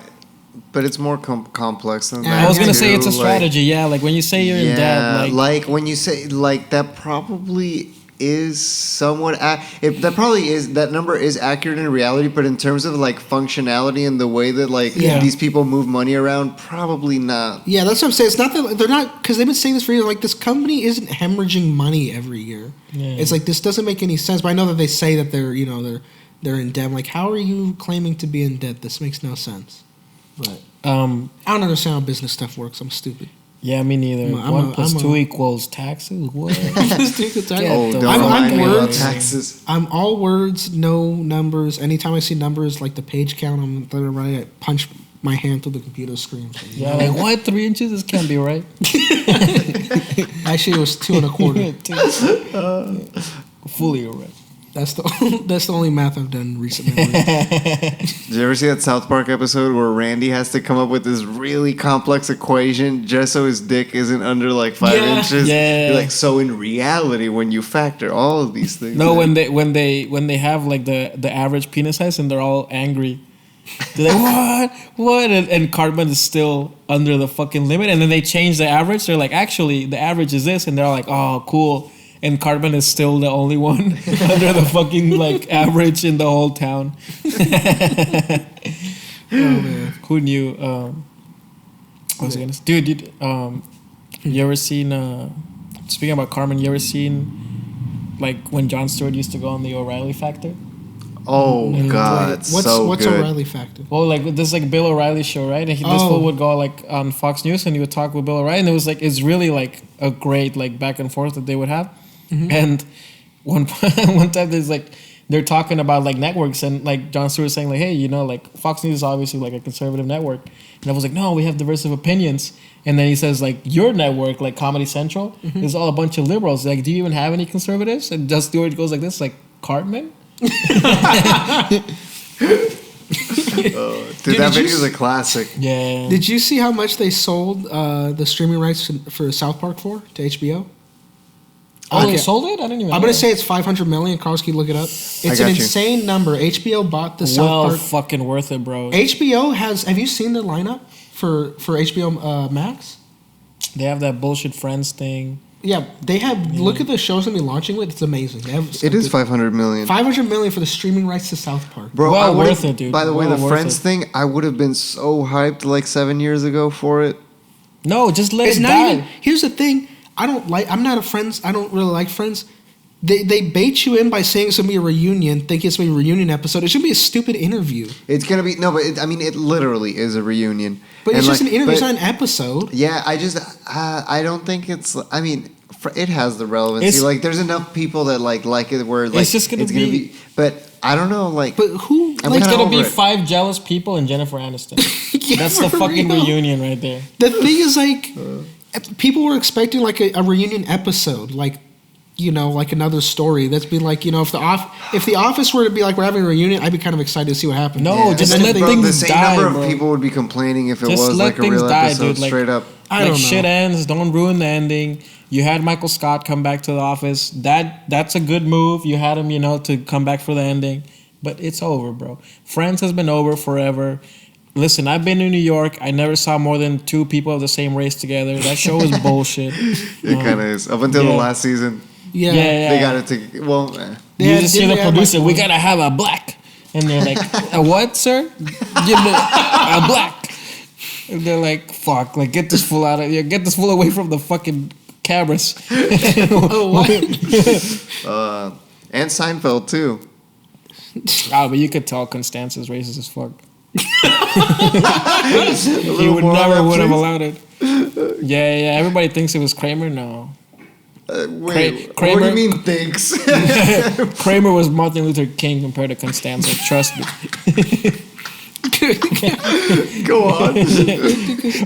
But it's more complex than that. I was gonna say it's a strategy. Yeah, like when you say you're in debt, like when you say like that probably is somewhat. That number is accurate in reality, but in terms of like functionality and the way that like these people move money around, probably not. Yeah, that's what I'm saying. It's not that they're not, because they've been saying this for years. Like this company isn't hemorrhaging money every year. Yeah. It's like this doesn't make any sense. But I know that they say that they're in debt. I'm like, how are you claiming to be in debt? This makes no sense. But I don't understand how business stuff works. I'm stupid. Yeah, me neither. I'm 1 plus I'm 2 equals taxes. What? Oh, don't I'm remind me about words. taxes. I'm all words, no numbers. Anytime I see numbers like the page count, I'm gonna write. I punch my hand through the computer screen. Yeah, like what? 3 inches? This can't be right. Actually, it was 2 1/4. Fully right. That's the only math I've done recently. Did you ever see that South Park episode where Randy has to come up with this really complex equation just so his dick isn't under like 5 inches? Yeah. You're like, so in reality, when you factor all of these things, No, when they have like the average penis size and they're all angry. They're like, what? And Cartman is still under the fucking limit, and then they change the average. They're like, actually, the average is this, and they're like, oh, cool. And Cartman is still the only one under the fucking like average in the whole town. Oh man, who knew? What was I gonna say? Dude, you ever seen? Speaking about Cartman, you ever seen like when Jon Stewart used to go on the O'Reilly Factor? oh god, what's good. O'Reilly Factor? Well, like this like Bill O'Reilly show, right? And this fool would go like on Fox News and he would talk with Bill O'Reilly, and it was like it's really like a great like back and forth that they would have. Mm-hmm. And one time there's like they're talking about like networks, and like Jon Stewart was saying like, hey, you know, like Fox News is obviously like a conservative network, and I was like, no, we have diverse opinions. And then he says like your network, like Comedy Central, is all a bunch of liberals. Like, do you even have any conservatives? And Jon Stewart goes like this, like Cartman. Dude, that video is a classic. Yeah. Did you see how much they sold the streaming rights for South Park to HBO? Oh, they sold it? I didn't even know. I'm going to say it's 500 million. Carlos, can you look it up? It's an insane number. HBO bought the South Park. Well, fucking worth it, bro. HBO have you seen their lineup for HBO Max? They have that bullshit Friends thing. Yeah, they have. Look at the shows they'll be launching with. It's amazing. It is 500 million. 500 million for the streaming rights to South Park. Bro, well worth it, dude. By the way, well the Friends thing, I would have been so hyped like 7 years ago for it. No, just let It's it not die. even. Here's the thing. I'm not a Friends. I don't really like Friends. They bait you in by saying it's gonna be a reunion, thinking it's gonna be a reunion episode. It should be a stupid interview. It's gonna be it literally is a reunion. But it's just like, an interview, it's not an episode. Yeah, I don't think it's. I mean, it has the relevancy. It's, like, there's enough people that like it where like it's just gonna be. But I don't know, like. But who? It's gonna be 5 jealous people and Jennifer Aniston. Yeah, that's the fucking real. reunion right there. The thing is, like, people were expecting like a reunion episode, like, you know, like another story. That's been like, you know, if the Office were to be like we're having a reunion, I'd be kind of excited to see what happens. No, just let bro, things the same die, number of bro. people would be complaining if it Just was let like a things real die, episode, dude. Like, straight up. I don't know. Shit ends. Don't ruin the ending. You had Michael Scott come back to the Office. That's a good move. You had him, you know, to come back for the ending. But it's over, bro. Friends has been over forever. Listen, I've been in New York. I never saw more than 2 people of the same race together. That show is bullshit. It kind of is. Up until the last season. Yeah. They got it to. Well, You just hear the producer, we gotta have a black. And they're like, a what, sir? Give me a black. And they're like, fuck, like get this fool out of here. Get this fool away from the fucking cameras. Oh, what? and Seinfeld too. Oh, but you could tell Constance's racist as fuck. He He would never would have allowed it. Yeah. Everybody thinks it was Kramer. No. Wait, Kramer- what do you mean thinks? Kramer was Martin Luther King compared to Constanza. Trust me. Go on.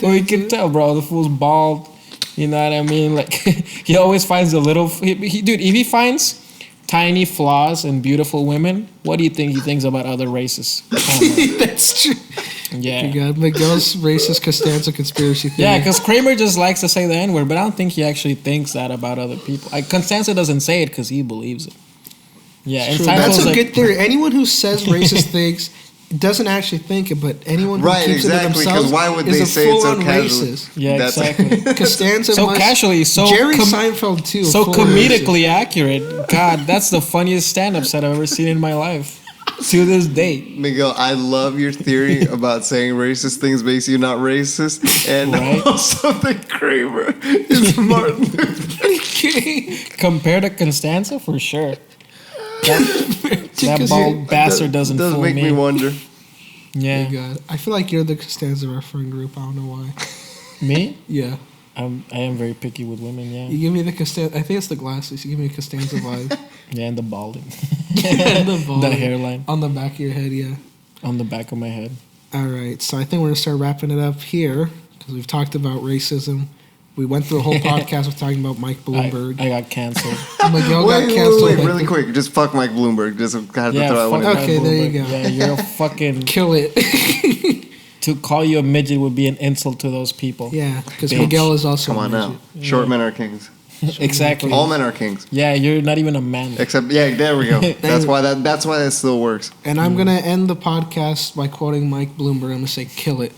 Well, you can tell, bro. The fool's bald. You know what I mean? Like, he always finds a little. Dude, if he finds tiny flaws in beautiful women, what do you think he thinks about other races? That's true. Yeah. You got Miguel's racist Costanza conspiracy theory. Yeah, because Kramer just likes to say the N-word, but I don't think he actually thinks that about other people. Constanza doesn't say it because he believes it. Yeah, and that's a good theory. Anyone who says racist things doesn't actually think it, but anyone who keeps it to themselves why would is they a say it so full-on casually? racist. Yeah, exactly. Costanza so casually, so Jerry Seinfeld too. so full comedically accurate. God, that's the funniest stand-up set I've ever seen in my life. To this day. Miguel, I love your theory about saying racist things makes you not racist, and Right? also that Kramer is Martin Luther King. Compared to Constanza, for sure. That bald bastard doesn't does fool make me wonder. Yeah. God, I feel like you're the Costanza of our friend group. I don't know why. Me? Yeah. I am very picky with women. Yeah. You give me the Costanza. I think it's the glasses. You give me a Costanza vibe. Yeah, and the balding. And the balding. The hairline On the back of your head, yeah. on the back of my head. All right, so I think we're going to start wrapping it up here because we've talked about racism. We went through a whole podcast of talking about Mike Bloomberg. I got canceled. Miguel got canceled. Wait, really quick. Just fuck Mike Bloomberg. Just had to throw that one in. Okay, there you go. Yeah, you're a fucking... Kill it. To call you a midget would be an insult to those people. Yeah, because Bitch. Miguel is also Come on now. Short men are kings. Exactly. All men are kings. Yeah, you're not even a man. Except, yeah, there we go. That's why that still works. And I'm going to end the podcast by quoting Mike Bloomberg. I'm going to say, kill it.